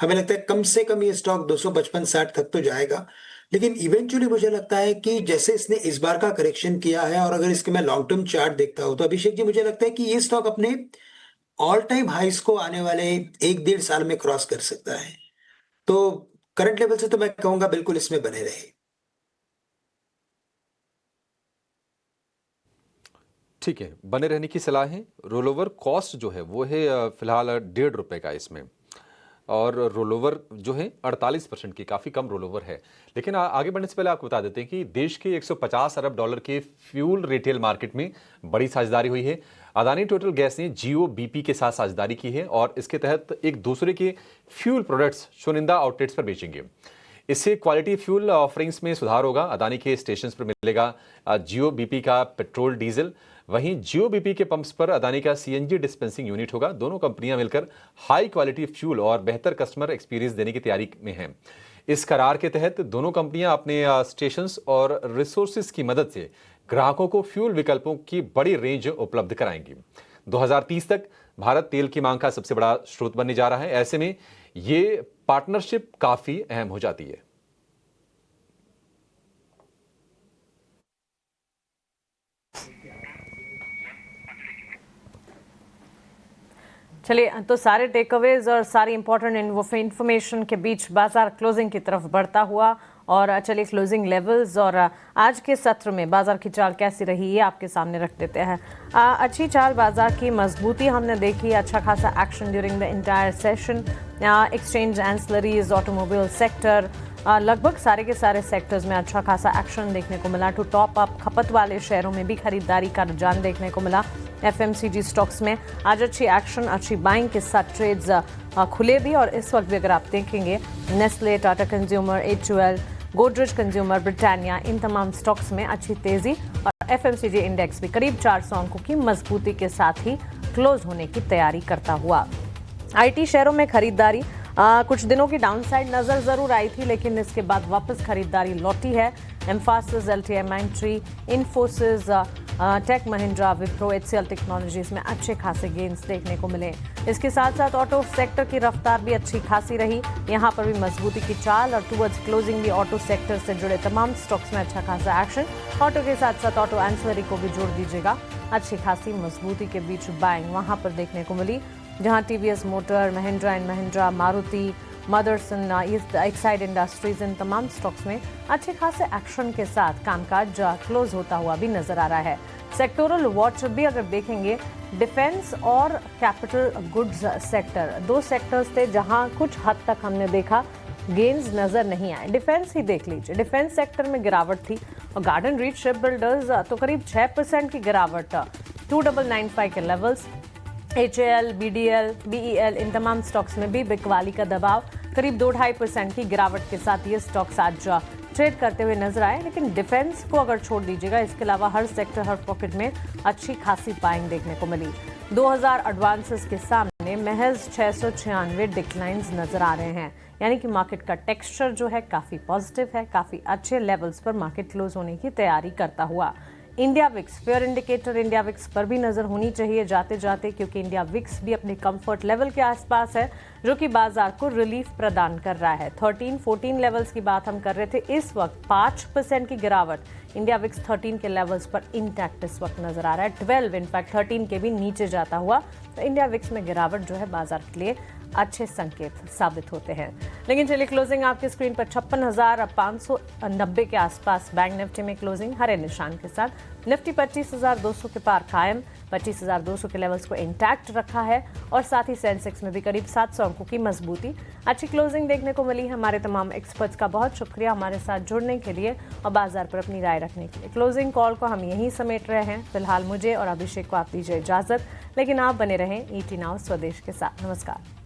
हमें लगता है कम से कम ये स्टॉक 255-60 तक तो जाएगा, लेकिन इवेंचुअली मुझे लगता है कि जैसे इसने इस बार का करेक्शन किया है और अगर इसके मैं लॉन्ग टर्म चार्ट देखता हूं तो अभिषेक जी मुझे लगता है कि ये स्टॉक अपने ऑल टाइम हाइस को आने वाले 1-1.5 साल में क्रॉस कर सकता है। तो करंट लेवल से तो मैं कहूंगा बिल्कुल इसमें बने रहे। ठीक है, बने रहने की सलाह है। रोल ओवर कॉस्ट जो है वो है फिलहाल ₹1.5 का इसमें, और रोल ओवर जो है 48% की, काफ़ी कम रोल ओवर है। लेकिन आगे बढ़ने से पहले आपको बता देते हैं कि देश के $150 अरब के फ्यूल रिटेल मार्केट में बड़ी साझेदारी हुई है। अदानी टोटल गैस ने जियो बीपी के साथ साझेदारी की है और इसके तहत एक दूसरे के फ्यूल प्रोडक्ट्स चुनिंदा आउटलेट्स पर बेचेंगे। इससे क्वालिटी फ्यूल ऑफरिंग्स में सुधार होगा। अदानी के स्टेशन पर मिलेगा जियो बीपी का पेट्रोल डीजल, वहीं जियो बीपी के पंप्स पर अदानी का सीएनजी डिस्पेंसिंग यूनिट होगा। दोनों कंपनियां मिलकर हाई क्वालिटी फ्यूल और बेहतर कस्टमर एक्सपीरियंस देने की तैयारी में हैं। इस करार के तहत दोनों कंपनियां अपने स्टेशंस और रिसोर्सेज की मदद से ग्राहकों को फ्यूल विकल्पों की बड़ी रेंज उपलब्ध कराएंगी। 2030 तक भारत तेल की मांग का सबसे बड़ा स्रोत बनने जा रहा है। ऐसे में ये पार्टनरशिप काफी अहम हो जाती है। चलिए, तो सारे टेकअवेज और सारी इंपॉर्टेंट इन्फॉर्मेशन के बीच बाजार क्लोजिंग की तरफ बढ़ता हुआ, और चलिए क्लोजिंग लेवल्स और आज के सत्र में बाजार की चाल कैसी रही ये आपके सामने रख देते हैं। अच्छी चाल बाजार की मजबूती हमने देखी, अच्छा खासा action during the entire session. Exchange, ancillaries, automobile sector, लगभग सारे के सारे सेक्टर्स में अच्छा खासा एक्शन देखने को मिला। टू टॉप अप खपत वाले शेयरों में भी खरीदारी का रुझान देखने को मिला। एफएमसीजी स्टॉक्स में आज अच्छी एक्शन, अच्छी बाइंग के साथ ट्रेड्स खुले भी, और इस वक्त भी अगर आप देखेंगे Nestle, Tata Consumer, A2L, Godrej Consumer, Britannia, इन तमाम स्टॉक्स में अच्छी तेजी, और एफएमसीजी इंडेक्स भी करीब 400 अंकों की मजबूती के साथ ही क्लोज होने की तैयारी करता हुआ। आईटी शेयरों में खरीदारी, कुछ दिनों की डाउनसाइड नजर जरूर आई थी, लेकिन इसके बाद वापस खरीदारी लौटी है। Mphasis, LTIMindtree, Infosys, tech Mahindra, Wipro, HCL technologies में अच्छे खासे गेन्स देखने को मिले। इसके साथ साथ ऑटो सेक्टर की रफ्तार भी अच्छी खासी रही, यहाँ पर भी मजबूती की चाल, और टुवर्ड्स क्लोजिंग भी ऑटो सेक्टर से जुड़े तमाम स्टॉक्स में अच्छा खासा एक्शन। ऑटो के साथ साथ ऑटो एंसिलरी को भी जोड़ दीजिएगा, अच्छी खासी मजबूती के बीच बाइंग वहाँ पर देखने को मिली, जहाँ TVS Motor, Mahindra and Mahindra, Maruti, Motherson, Exide Industries, इन तमाम स्टॉक्स में अच्छे खासे एक्शन के साथ कामकाज क्लोज होता हुआ भी नजर आ रहा है। सेक्टोरल वॉच भी अगर देखेंगे, डिफेंस और कैपिटल गुड्स सेक्टर, दो सेक्टर्स थे जहां कुछ हद तक हमने देखा गेन्स नजर नहीं आए। डिफेंस ही देख लीजिए, डिफेंस सेक्टर में गिरावट थी, और गार्डन रीच शिप बिल्डर्स तो करीब 6% की गिरावट 2995 के लेवल्स। HAL, BDL, BEL इन तमाम स्टॉक्स में भी बिकवाली का दबाव, करीब 2-2.5% की गिरावट के साथ ये स्टॉक्स आज ट्रेड करते हुए नजर आए। लेकिन डिफेंस को अगर छोड़ दीजिएगा, इसके अलावा हर सेक्टर, हर पॉकेट में अच्छी खासी बाइंग देखने को मिली। 2000 एडवांसेस के सामने महज 696 डिक्लाइंस नजर आ रहे हैं, यानी कि मार्केट का टेक्सचर जो है काफी पॉजिटिव है, काफी अच्छे लेवल्स पर मार्केट क्लोज होने की तैयारी करता हुआ। India VIX, fair indicator India VIX पर भी नजर होनी चाहिए जाते जाते, क्योंकि इंडिया विक्स भी अपने कंफर्ट लेवल के आसपास है, जो कि बाजार को रिलीफ प्रदान कर रहा है। 13-14 लेवल्स की बात हम कर रहे थे, इस वक्त 5% की गिरावट इंडिया विक्स 13 के लेवल्स पर इंटैक्ट इस वक्त नजर आ रहा है। 12 इनफैक्ट 13 के भी नीचे जाता हुआ, तो इंडिया विक्स में गिरावट जो है बाजार के लिए अच्छे संकेत साबित होते हैं। लेकिन चलिए क्लोजिंग आपकी स्क्रीन पर 56,590 के आसपास बैंक निफ्टी में क्लोजिंग हरे निशान के साथ। निफ्टी 25,200 के पार कायम, 25,200 के लेवल्स को इंटैक्ट रखा है और साथ ही सेंसेक्स में भी करीब 700 अंकों की मजबूती। अच्छी क्लोजिंग देखने को मिली। हमारे तमाम एक्सपर्ट्स का बहुत शुक्रिया हमारे साथ जुड़ने के लिए और बाजार पर अपनी राय रखने के लिए। क्लोजिंग कॉल को हम यहीं समेट रहे हैं। फिलहाल मुझे और अभिषेक को आप दीजिए इजाजत, लेकिन आप बने रहें ET Now स्वदेश के साथ। नमस्कार।